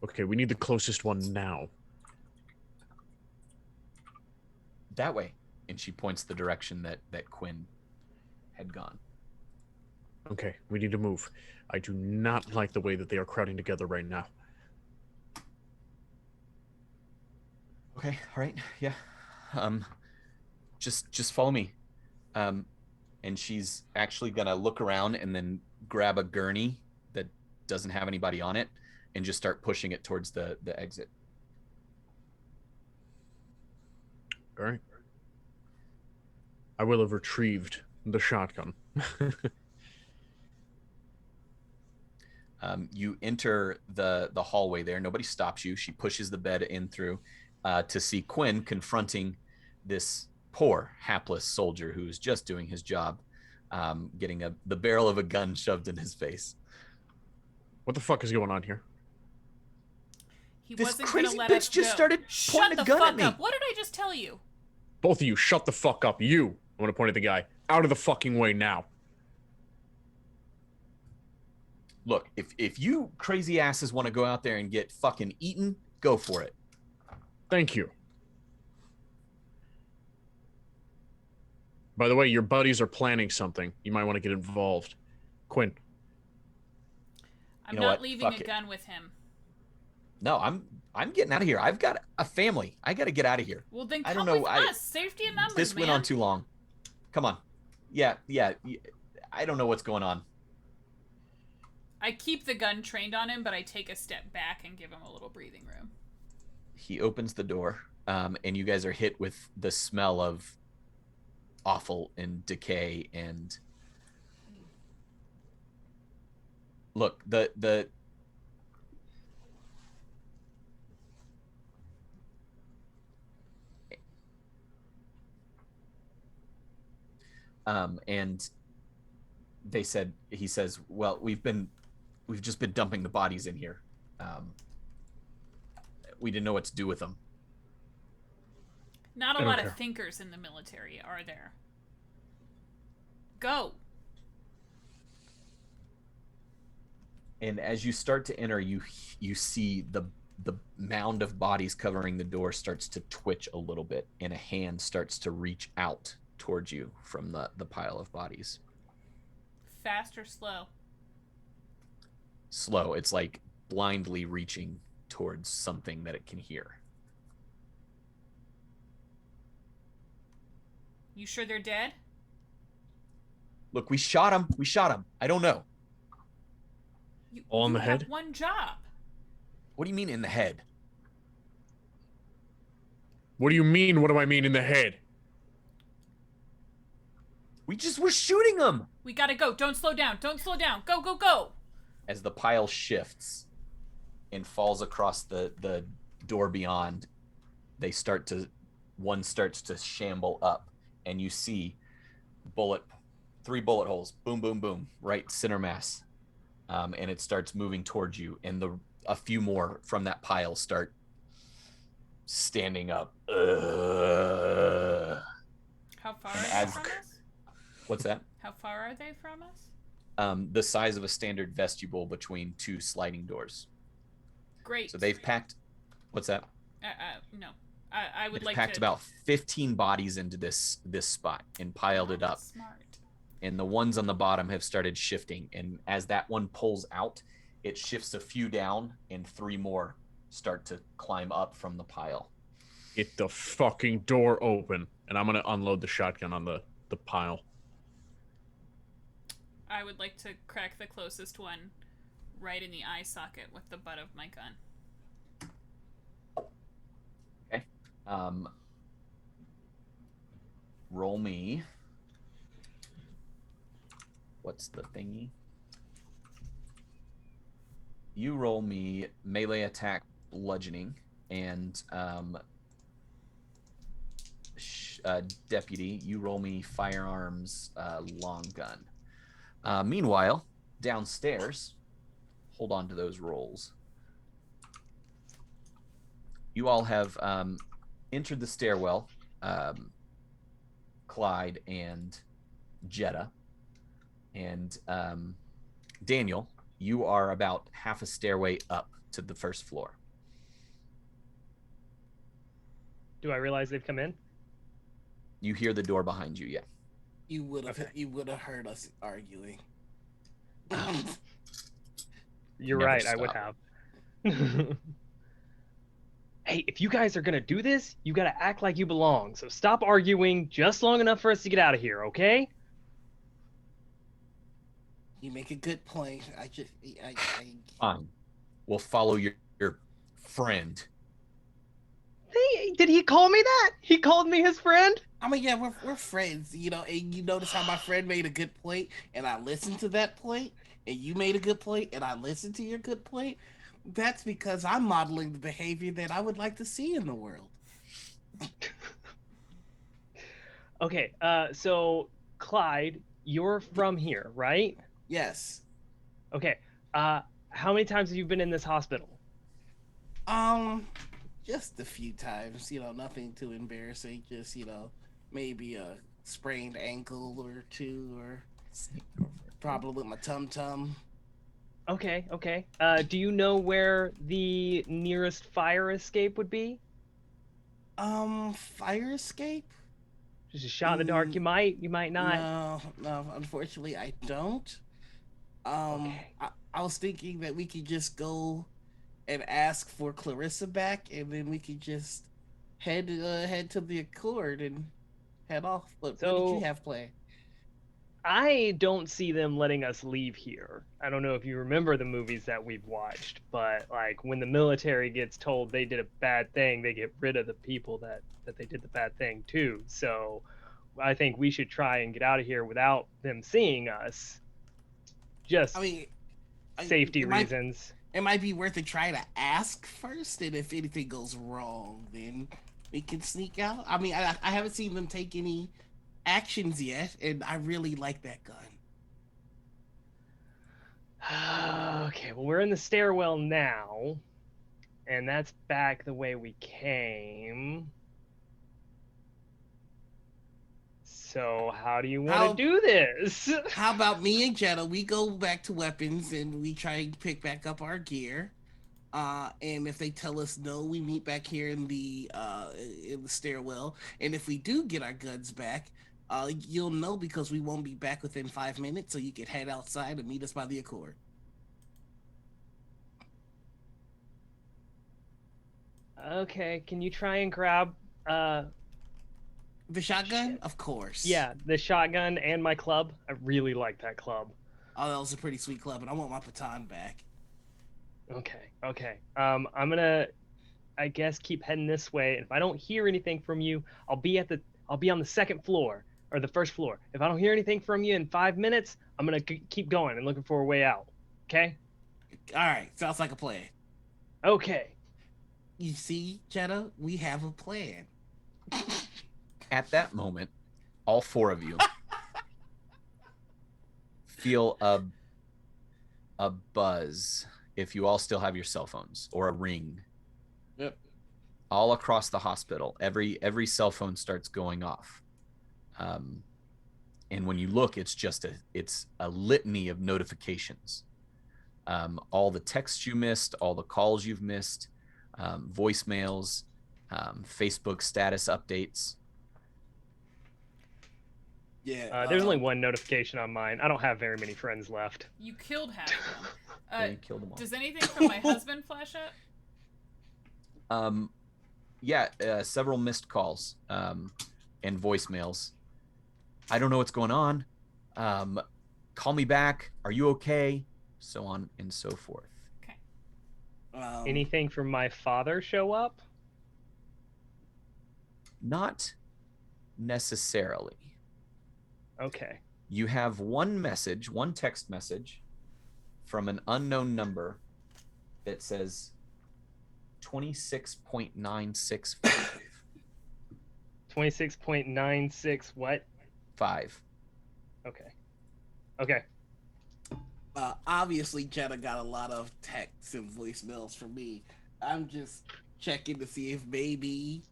Okay, we need the closest one now. That way. And she points the direction that Quinn had gone. Okay, we need to move. I do not like the way that they are crowding together right now. Okay, all right, yeah. Just follow me. And she's actually gonna look around and then grab a gurney that doesn't have anybody on it and just start pushing it towards the exit. All right. I will have retrieved the shotgun. You enter the hallway there. Nobody stops you. She pushes the bed in through to see Quinn confronting this poor, hapless soldier who's just doing his job, getting the barrel of a gun shoved in his face. What the fuck is going on here? This crazy bitch just started pointing a gun at me. Shut the fuck up. What did I just tell you? Both of you, shut the fuck up. You. I'm going to point at the guy. Out of the fucking way now. Look, if you crazy asses want to go out there and get fucking eaten, go for it. Thank you. By the way, your buddies are planning something. You might want to get involved. Quinn. I'm not leaving a gun with him. No, I'm getting out of here. I've got a family. I got to get out of here. Well, then come with us. Safety in numbers, This went on too long. Come on. Yeah. I don't know what's going on. I keep the gun trained on him, but I take a step back and give him a little breathing room. He opens the door, and you guys are hit with the smell of offal and decay. And look, and he says, well, we've just been dumping the bodies in here. We didn't know what to do with them. Not a lot of thinkers in the military, are there? Go. And as you start to enter, you see the mound of bodies covering the door starts to twitch a little bit, and a hand starts to reach out towards you from the pile of bodies. Fast or slow? Slow. It's like blindly reaching towards something that it can hear. You sure they're dead? Look, we shot him. I don't know. All in the head? Have one job. What do you mean in the head? What do you mean? What do I mean in the head? We just were shooting them. We gotta go. Don't slow down. Don't slow down. Go, go, go. As the pile shifts and falls across the door beyond, one starts to shamble up, and you see 3 bullet holes, boom, boom, boom, right center mass. And it starts moving towards you, and a few more from that pile start standing up. How far are they from us? What's that? How far are they from us? The size of a standard vestibule between 2 sliding doors. Great. So they've packed. What's that? No. I would they've like packed to... about 15 bodies into this spot and piled it up. Smart. And the ones on the bottom have started shifting. And as that one pulls out, it shifts a few down, and 3 more start to climb up from the pile. Get the fucking door open, and I'm gonna unload the shotgun on the pile. I would like to crack the closest one right in the eye socket with the butt of my gun. Okay. Roll me. What's the thingy? You roll me melee attack bludgeoning and deputy. You roll me firearms long gun. Meanwhile, downstairs, hold on to those rolls. You all have entered the stairwell, Clyde and Jetta. And Daniel, you are about half a stairway up to the first floor. Do I realize they've come in? You hear the door behind you, yeah. You would have heard us arguing. You're Never right, stop. I would have. Hey, if you guys are gonna do this, you gotta act like you belong. So stop arguing just long enough for us to get out of here, okay? You make a good point. I Fine. We'll follow your friend. Hey, did he call me that? He called me his friend? I mean, yeah, we're friends, you know. And you notice how my friend made a good point, and I listened to that point, and you made a good point, and I listened to your good point. That's because I'm modeling the behavior that I would like to see in the world. Okay, so Clyde, you're from here, right? Yes. Okay, how many times have you been in this hospital? Just a few times, you know, nothing too embarrassing. Just, you know, maybe a sprained ankle or 2, or problem with my tum-tum. Okay. Do you know where the nearest fire escape would be? Fire escape? Just a shot in the dark. You might not. No, unfortunately I don't. Okay. I was thinking that we could just go and ask for Clarissa back, and then we could just head to the Accord and head off. What did you have planned? I don't see them letting us leave here. I don't know if you remember the movies that we've watched, but like when the military gets told they did a bad thing, they get rid of the people that they did the bad thing too. So I think we should try and get out of here without them seeing us. Just I mean, safety it reasons. It might be worth a try to ask first, and if anything goes wrong, then we can sneak out. I mean, I haven't seen them take any actions yet, and I really like that gun. Okay, well, we're in the stairwell now, and that's back the way we came. So how do you want to do this? How about me and Jetta? We go back to weapons and we try and pick back up our gear. And if they tell us no, we meet back here in the stairwell. And if we do get our guns back, you'll know because we won't be back within 5 minutes. So you can head outside and meet us by the Accord. Okay, can you try and grab the shotgun? Of course. Yeah, the shotgun and my club. I really like that club. Oh, that was a pretty sweet club, and I want my baton back. Okay. I'm gonna, I guess, keep heading this way. And if I don't hear anything from you, I'll be on the second floor or the first floor. If I don't hear anything from you in 5 minutes, I'm gonna keep going and looking for a way out. Okay? All right. Sounds like a plan. Okay. You see, Jetta, we have a plan. At that moment, all four of you feel a buzz, if you all still have your cell phones, or a ring. Yep. All across the hospital, every cell phone starts going off. And when you look, it's a litany of notifications. All the texts you missed, all the calls you've missed, voicemails, Facebook status updates. Yeah. There's only one notification on mine. I don't have very many friends left. You killed half of them. Yeah, you killed them all. Does anything from my husband flash up? Several missed calls and voicemails. I don't know what's going on. Call me back. Are you okay? So on and so forth. Okay. Anything from my father show up? Not necessarily. Okay. You have one text message from an unknown number that says 26.965. 26.96 what? 5. Okay. Obviously, Jetta got a lot of texts and voicemails from me. I'm just checking to see if maybe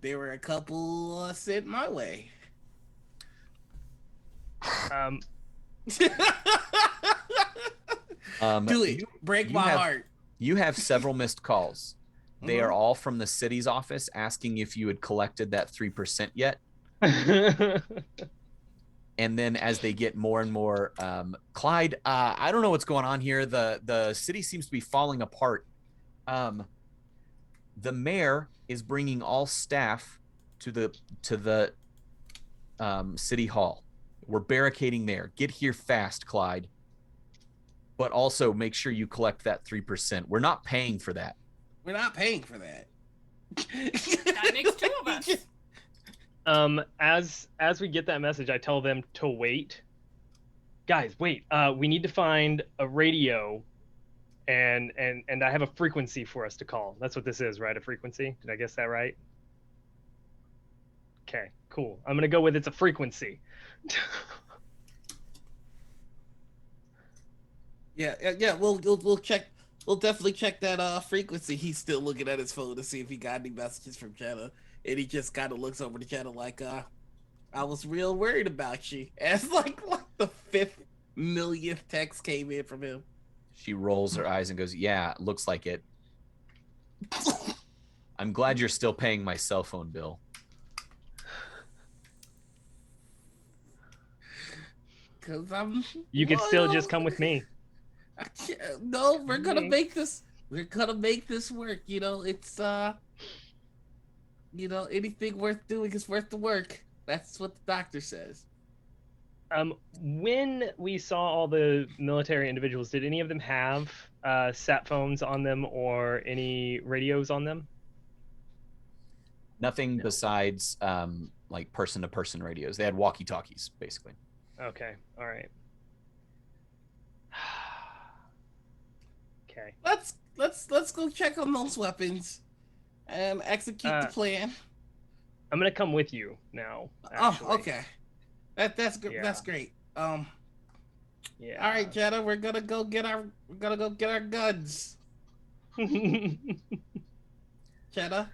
there were a couple sent my way. Do it. Break my heart. You have several missed calls. They are all from the city's office asking if you had collected that 3% yet. And then as they get more and more, Clyde, I don't know what's going on here. The city seems to be falling apart. The mayor is bringing all staff to the city hall. We're barricading there. Get here fast, Clyde. But also make sure you collect that 3%. We're not paying for that. We're not paying for that. That makes two of us. As we get that message, I tell them to wait. Guys, wait. We need to find a radio, and I have a frequency for us to call. That's what this is, right? A frequency? Did I guess that right? Okay, cool. I'm gonna go with it's a frequency. Yeah. We'll check. We'll definitely check that frequency. He's still looking at his phone to see if he got any messages from Jetta, and he just kind of looks over to Jetta like, I was real worried about you. As like the 5th millionth text came in from him. She rolls her eyes and goes, "Yeah, looks like it. I'm glad you're still paying my cell phone bill." Cause You could still just come with me. No, we're gonna make this. We're gonna make this work. You know, it's anything worth doing is worth the work. That's what the doctor says. When we saw all the military individuals, did any of them have sat phones on them or any radios on them? Nothing besides like person-to-person radios. They had walkie-talkies, basically. Okay, all right. Okay. Let's go check on those weapons and execute the plan. I'm gonna come with you now. Actually. Oh, okay. That's good. Yeah. That's great. Yeah. All right, Jetta, we're gonna go get our guns. Jetta,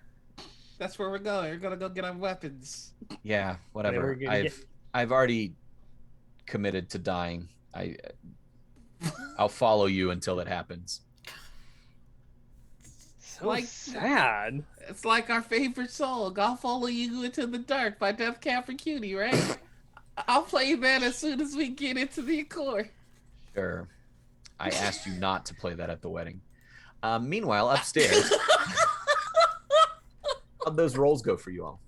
that's where we're going. We're gonna go get our weapons. Yeah, whatever. I've already committed to dying. I'll follow you until it happens. So sad. It's like our favorite song, "I'll Follow You Into the Dark" by Death Cab for Cutie, right? I'll play that as soon as we get into the Accord. Sure. I asked you not to play that at the wedding. Meanwhile, upstairs, how'd those rolls go for you all?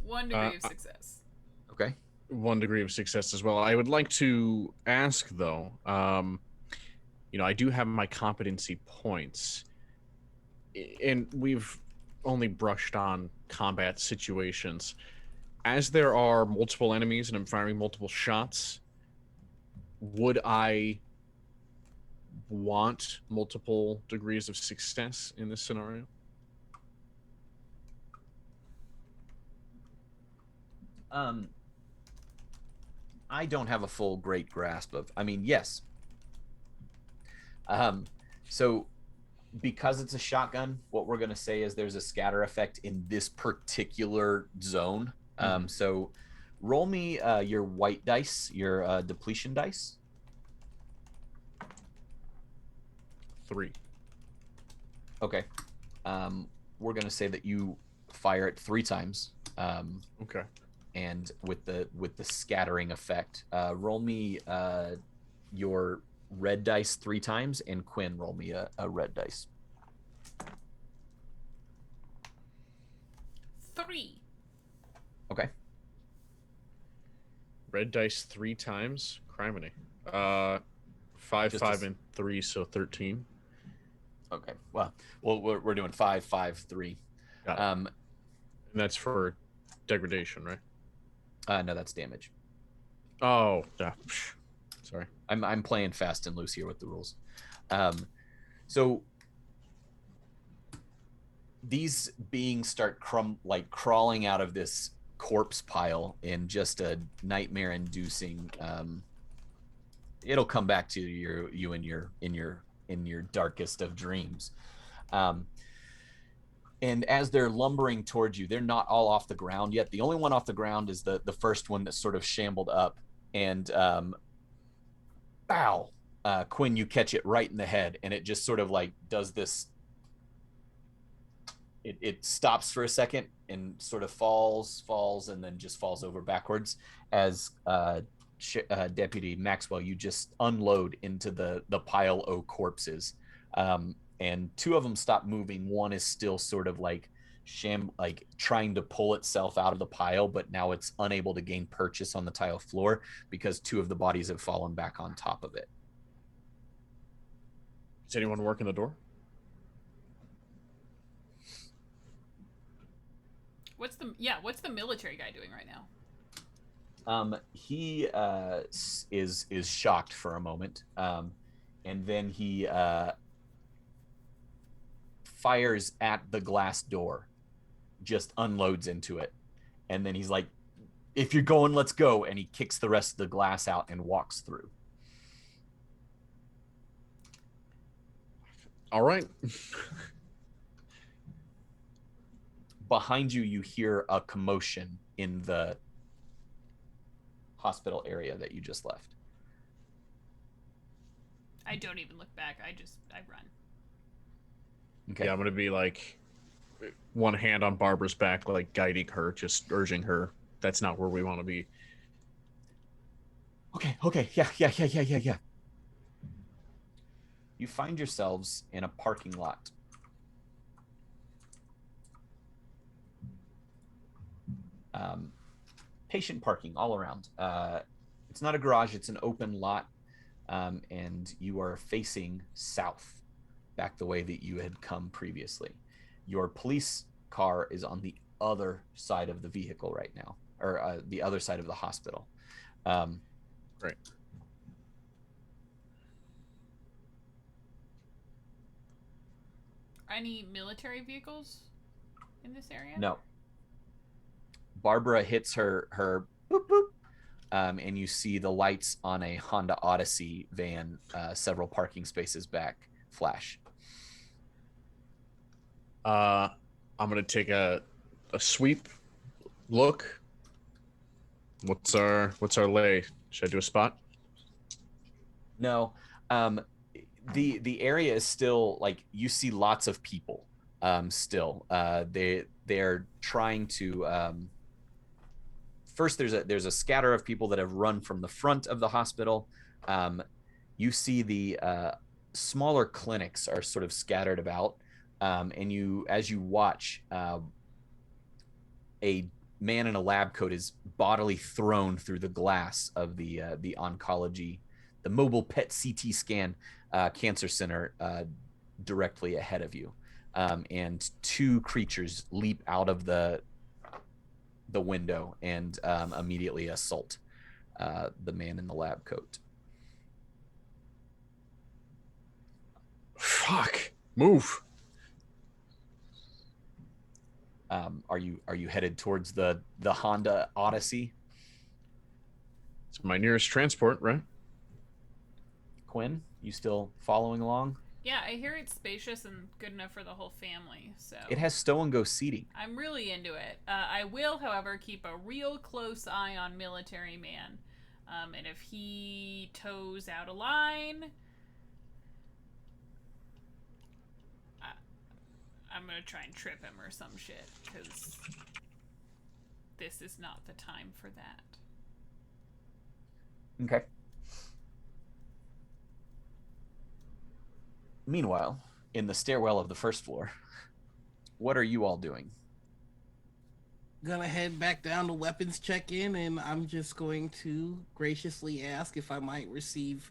1 degree of success. Okay. 1 degree of success as well. I would like to ask, though, I do have my competency points, and we've only brushed on combat situations. As there are multiple enemies and I'm firing multiple shots, would I want multiple degrees of success in this scenario? I don't have a full great grasp of. I mean, yes. So because it's a shotgun, what we're going to say is there's a scatter effect in this particular zone. So roll me your white dice, your depletion dice. 3. Okay. We're going to say that you fire it 3 times. Okay. And with the scattering effect, roll me your red dice 3 times, and Quinn, roll me a red dice. 3. Okay. Red dice 3 times. Criminy. 5, 5, and 3, so 13. Okay. Well, we're doing 5, 5, 3. Got it. And that's for degradation, right? No, that's damage. Oh, yeah. Sorry. I'm playing fast and loose here with the rules. So these beings start crawling out of this corpse pile in just a nightmare-inducing. It'll come back to you in your darkest of dreams. And as they're lumbering towards you, they're not all off the ground yet. The only one off the ground is the first one that's sort of shambled up. And bow, Quinn, you catch it right in the head, and it just sort of like does this. It stops for a second and sort of falls, and then just falls over backwards as Deputy Maxwell, you just unload into the pile of corpses. And 2 of them stop moving. One is still sort of like trying to pull itself out of the pile, but now it's unable to gain purchase on the tile floor because 2 of the bodies have fallen back on top of it. Is anyone working the door? What's the military guy doing right now? He is shocked for a moment, and then he fires at the glass door, just unloads into it, and then he's like, "If you're going, let's go," and he kicks the rest of the glass out and walks through. All right. Behind you, you hear a commotion in the hospital area that you just left. I don't even look back. I run. Okay. Yeah, I'm gonna be like one hand on Barbara's back, like guiding her, just urging her. That's not where we want to be. Okay. Yeah. You find yourselves in a parking lot. patient parking all around. It's not a garage, it's an open lot, and you are facing south, back the way that you had come previously. Your police car is on the other side of the vehicle right now, or the other side of the hospital. Right. Any military vehicles in this area? No. Barbara hits her boop boop, and you see the lights on a Honda Odyssey van, several parking spaces back, flash. I'm gonna take a sweep look. What's our lay? Should I do a spot? No. The area is still like, you see lots of people still. They're trying to first there's a scatter of people that have run from the front of the hospital. You see the smaller clinics are sort of scattered about, and as you watch, a man in a lab coat is bodily thrown through the glass of the oncology, the mobile PET CT scan cancer center directly ahead of you, and two creatures leap out of the window and immediately assault the man in the lab coat. Fuck! Move. Are you headed towards the Honda Odyssey? It's my nearest transport, right? Quinn, you still following along? Yeah, I hear it's spacious and good enough for the whole family, so... It has stow and go seating. I'm really into it. I will, however, keep a real close eye on Military Man. And if he toes out a line... I'm gonna try and trip him or some shit, because this is not the time for that. Okay. Meanwhile, in the stairwell of the first floor, what are you all doing? Gonna head back down to weapons check-in, and I'm just going to graciously ask if I might receive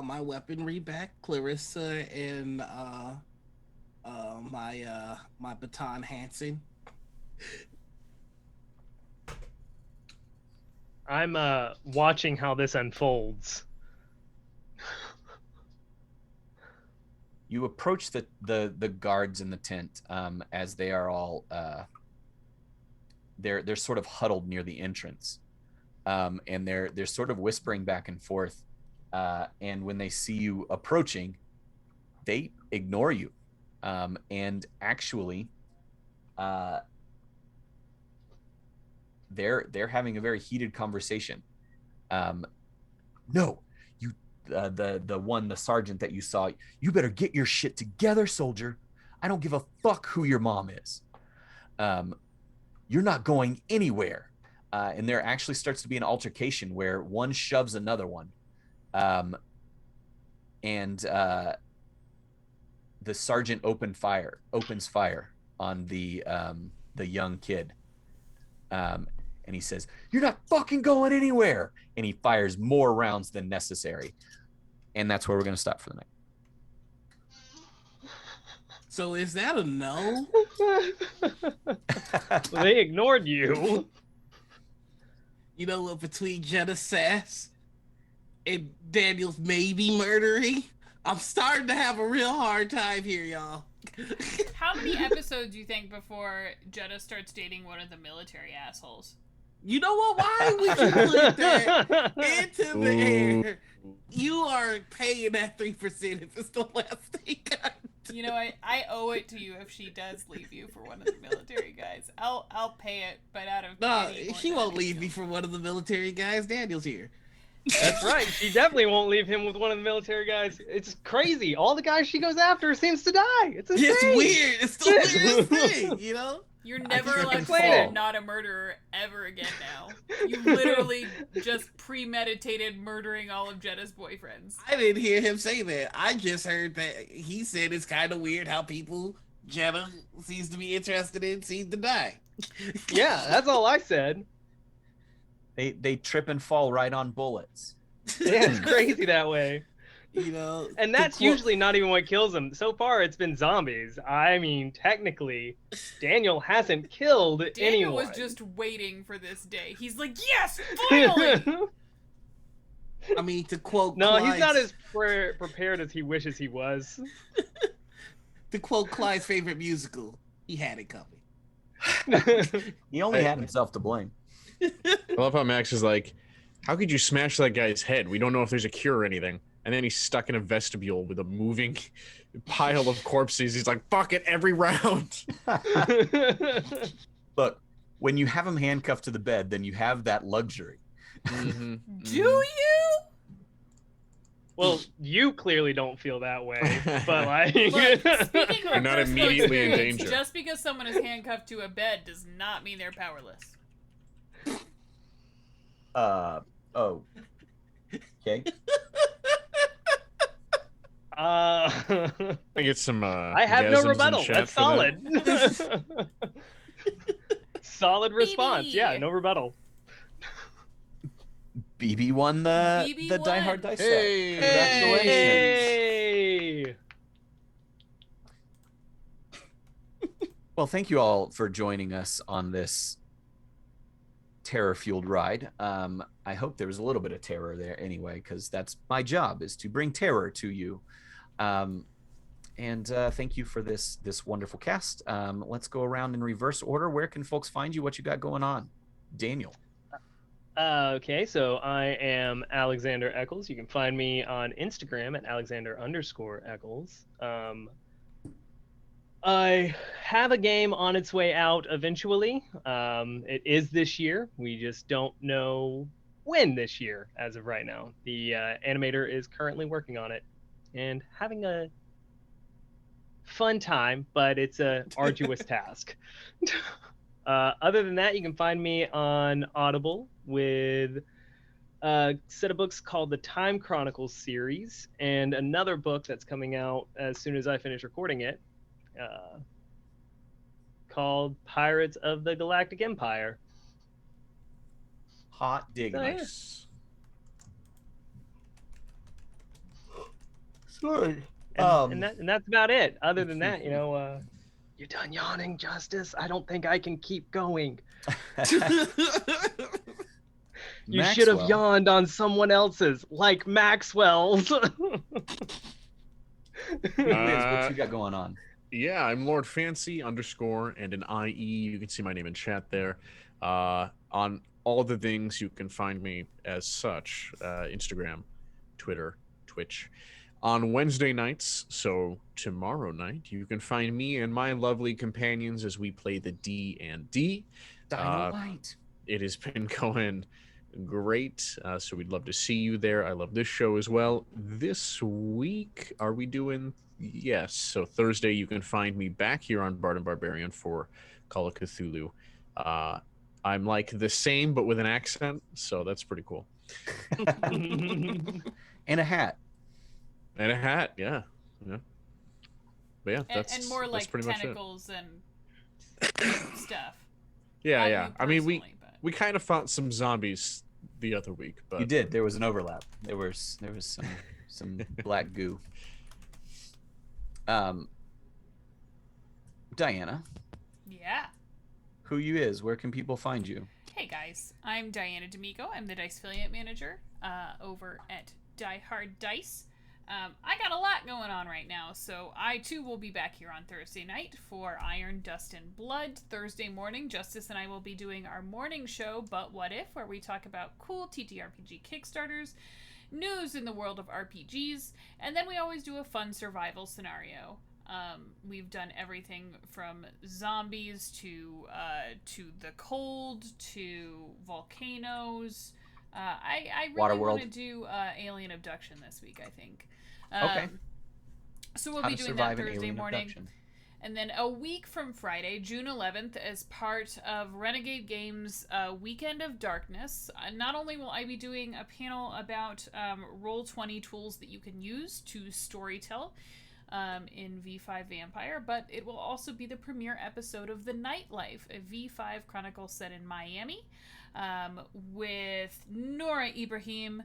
my weaponry back, Clarissa, and my baton Hansen. I'm watching how this unfolds. You approach the guards in the tent, as they are all they're sort of huddled near the entrance, and they're sort of whispering back and forth, and when they see you approaching, they ignore you, and actually they're having a very heated conversation. No, you the sergeant that you saw, you better get your shit together, soldier. I don't give a fuck who your mom is. You're not going anywhere. And there actually starts to be an altercation where one shoves another one. And the sergeant opens fire on the young kid. And he says, "You're not fucking going anywhere." And he fires more rounds than necessary. And that's where we're going to stop for the night. So is that a no? They ignored you. You know what, between Jetta Sass and Daniel's maybe murdering, I'm starting to have a real hard time here, y'all. How many episodes do you think before Jetta starts dating one of the military assholes? You know what? Why we should put that into the air? You are paying that 3% if it's the last thing. You know, I owe it to you if she does leave you for one of the military guys. I'll pay it, but out of No, pity more she than won't leave anything me else. for one of the military guys. Daniel's here. That's right. She definitely won't leave him with one of the military guys. It's crazy. All the guys she goes after seems to die. It's insane. It's weird. It's the weirdest thing, you know? You're never can't allowed to explain say it. you're not a murderer ever again now. You literally just premeditated murdering all of Jetta's boyfriends. I didn't hear him say that. I just heard that he said it's kind of weird how people Jetta seems to be interested in seem to die. Yeah, that's all I said. They trip and fall right on bullets. Yeah, it's crazy that way. You know, And that's usually not even what kills them. So far, it's been zombies. I mean, technically, Daniel hasn't killed Daniel anyone. was just waiting for this day. He's like, yes, finally! I mean, to quote No, Clyde's, he's not as prepared as he wishes he was. to quote Clyde's favorite musical, he had it coming. He only had himself to blame. I love how Max is like, how could you smash that guy's head? We don't know if there's a cure or anything. And then he's stuck in a vestibule with a moving pile of corpses. He's like, fuck it, every round. Look, when you have him handcuffed to the bed, then you have that luxury. Mm-hmm. Do you? Well, you clearly don't feel that way, but like, Look, speaking You're from not personal immediately in experience, danger. just because someone is handcuffed to a bed does not mean they're powerless. Oh. Okay. I I get some. have no gasms in rebuttal. chat That's for that. solid. Solid response. BB. Yeah, no rebuttal. BB won the BB Die won. Hard Dice Hey. set. Congratulations. Hey! Well, thank you all for joining us on this terror-fueled ride. I hope there was a little bit of terror there anyway, because that's my job, is to bring terror to you. And thank you for this wonderful cast. Let's go around in reverse order. Where can folks find you? What you got going on? Daniel. Okay, so I am Alexander Eccles. You can find me on Instagram at Alexander_Eccles. I have a game on its way out eventually. It is this year. We just don't know when this year as of right now. The animator is currently working on it and having a fun time, but it's a arduous task. Other than that, you can find me on Audible with a set of books called the Time Chronicles series and another book that's coming out as soon as I finish recording it called Pirates of the Galactic Empire. Hot diggity. Oh, yeah. Nice. Sorry. And that's about it. Other than that, you know, you done yawning, Justice? I don't think I can keep going. You should have Maxwell. yawned on someone else's, like Maxwell's. Who is? What you got going on? Yeah, I'm Lord Fancy _ and an IE. You can see my name in chat there. On all the things, you can find me as such: Instagram, Twitter, Twitch. On Wednesday nights, so tomorrow night, you can find me and my lovely companions as we play the D&D. Dynamite. It has been going great, so we'd love to see you there. I love this show as well. This week, are we doing? Yes, so Thursday you can find me back here on Bard and Barbarian for Call of Cthulhu. I'm like the same, but with an accent, so that's pretty cool. And a hat. And a hat, yeah. But yeah, And more that's like pretty much it. tentacles and stuff. Yeah, Not yeah. you I mean, personally, but- we kind of fought some zombies the other week, but You did. There was an overlap. There was some black goo. Diana, Yeah. who you is? Where can people find you? Hey guys, I'm Diana D'Amico. I'm the Dice Affiliate Manager over at Die Hard Dice. I got a lot going on right now, so I too will be back here on Thursday night for Iron, Dust, and Blood. Thursday morning, Justice and I will be doing our morning show, But What If, where we talk about cool TTRPG Kickstarters, news in the world of RPGs, and then we always do a fun survival scenario. We've done everything from zombies to the cold to volcanoes. I really Waterworld. want to do alien abduction this week, I think. Okay. So we'll How be to doing that survive an Thursday alien morning. abduction. And then a week from Friday, June 11th, as part of Renegade Games' Weekend of Darkness, not only will I be doing a panel about Roll20 tools that you can use to storytell, in V5 Vampire, but it will also be the premiere episode of The Nightlife, a V5 chronicle set in Miami, with Nora Ibrahim,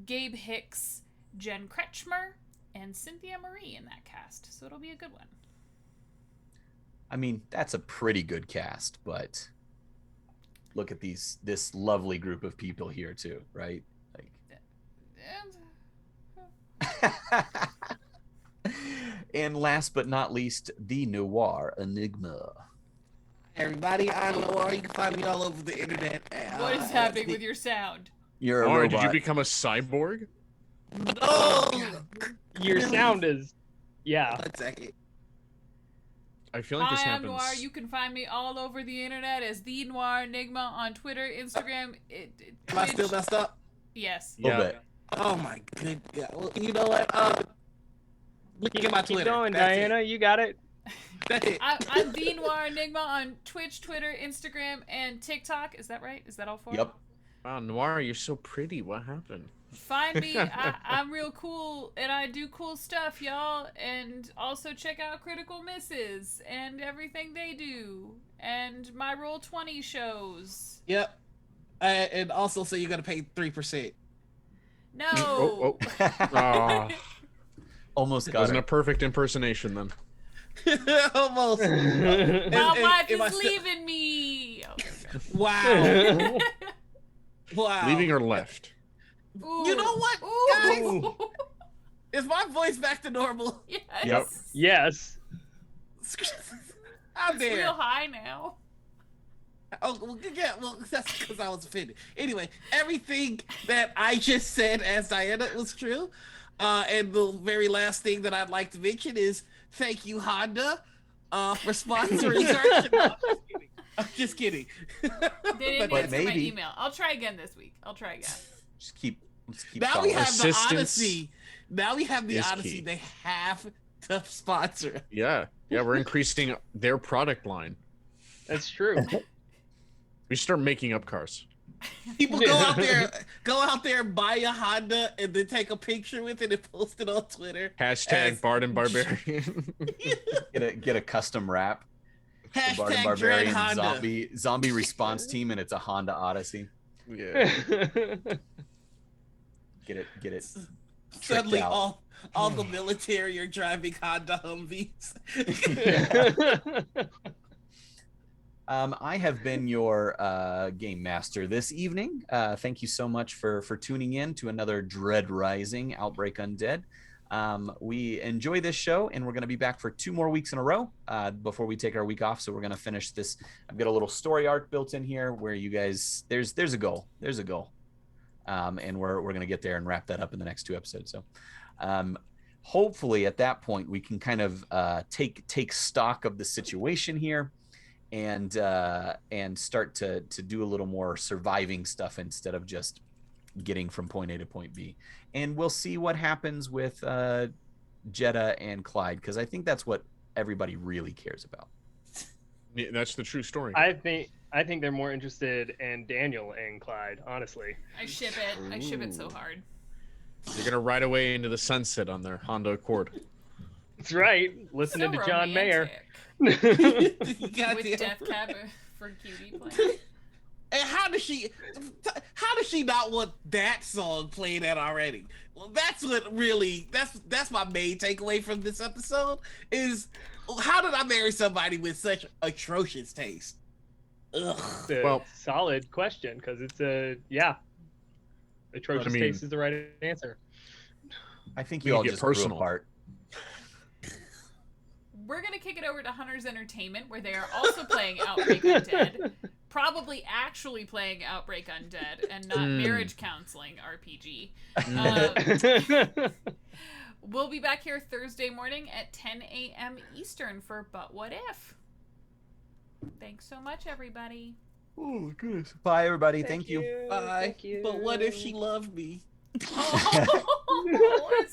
Gabe Hicks, Jen Kretschmer, and Cynthia Marie in that cast. So it'll be a good one. I mean, that's a pretty good cast, but look at this lovely group of people here too, right? And last but not least, the Noir Enigma. Everybody, I'm Noir. You can find me all over the internet. What is happening with your sound? You're a Or robot. did you become a cyborg? No! Your sound is, yeah. 1 second. I feel like this Hi, I'm happens. Noir. You can find me all over the internet as the Noir Enigma on Twitter, Instagram, Am I still messed up? Yes. A little Yeah. bit. Oh my good God. Well, you know what? Looking at my Keep Twitter. going, That's Diana. You got it. That's it. I'm the Noir Enigma on Twitch, Twitter, Instagram, and TikTok. Is that right? Is that all four? Yep. Wow, Noir, you're so pretty. What happened? Find me. I'm real cool, and I do cool stuff, y'all. And also check out Critical Misses and everything they do, and my Roll20 shows. Yep. And also, so you're gonna pay 3%. No. Oh, oh. Almost got Wasn't a it. perfect impersonation then. Almost. My wife am I is still- leaving me. Oh, Wow. Wow. Leaving or left? Ooh. You know what, Ooh. Is my voice back to normal? Yes. Yep. Yes. I'm It's there. real high now. Oh, well, yeah, well, that's because I was offended. Anyway, everything that I just said as Diana was true. And the very last thing that I'd like to mention is thank you, Honda, for sponsoring our show. I'm just kidding. They didn't But answer my maybe- email. I'll try again this week. Let's keep Now we going. have the Assistance Odyssey. Now we have the is Odyssey. key. They have to sponsor. Yeah. Yeah, we're increasing their product line. That's true. We start making up cars. People go out there, buy a Honda, and then take a picture with it and post it on Twitter. Hashtag As- Bard and Barbarian. Get a custom wrap. The Bard and Hashtag Dread Barbarian Honda. zombie response team, and it's a Honda Odyssey. Yeah. Get it. Suddenly, out. all the military are driving Honda Humvees. I have been your game master this evening. Thank you so much for tuning in to another Dread Rising Outbreak Undead. We enjoy this show, and we're going to be back for 2 more weeks in a row before we take our week off. So we're going to finish this. I've got a little story arc built in here where you guys there's a goal. There's a goal, and we're going to get there and wrap that up in the next 2 episodes. So hopefully at that point we can kind of take stock of the situation here. And start to do a little more surviving stuff instead of just getting from point A to point B. And we'll see what happens with Jetta and Clyde, because I think that's what everybody really cares about. Yeah, that's the true story. I think they're more interested in Daniel and Clyde, honestly. I ship it. I ship it so hard. They're gonna ride away into the sunset on their Honda Accord. That's right. Listening So to John Mayer. romantic. Goddamn. With Death Cab for Cutie playing. And how does she not want that song played at already? Well, that's what really that's my main takeaway from this episode is how did I marry somebody with such atrocious taste? Ugh. It's a Well- solid question because it's atrocious I mean- taste is the right answer. I think We you all get just grew personal. apart. We're going to kick it over to Hunter's Entertainment, where they are also playing Outbreak Undead. Probably actually playing Outbreak Undead and not Marriage Counseling RPG. We'll be back here Thursday morning at 10 a.m. Eastern for But What If? Thanks so much, everybody. Oh goodness. Bye everybody. Thank you. Bye. Thank you. But what if she loved me? Oh,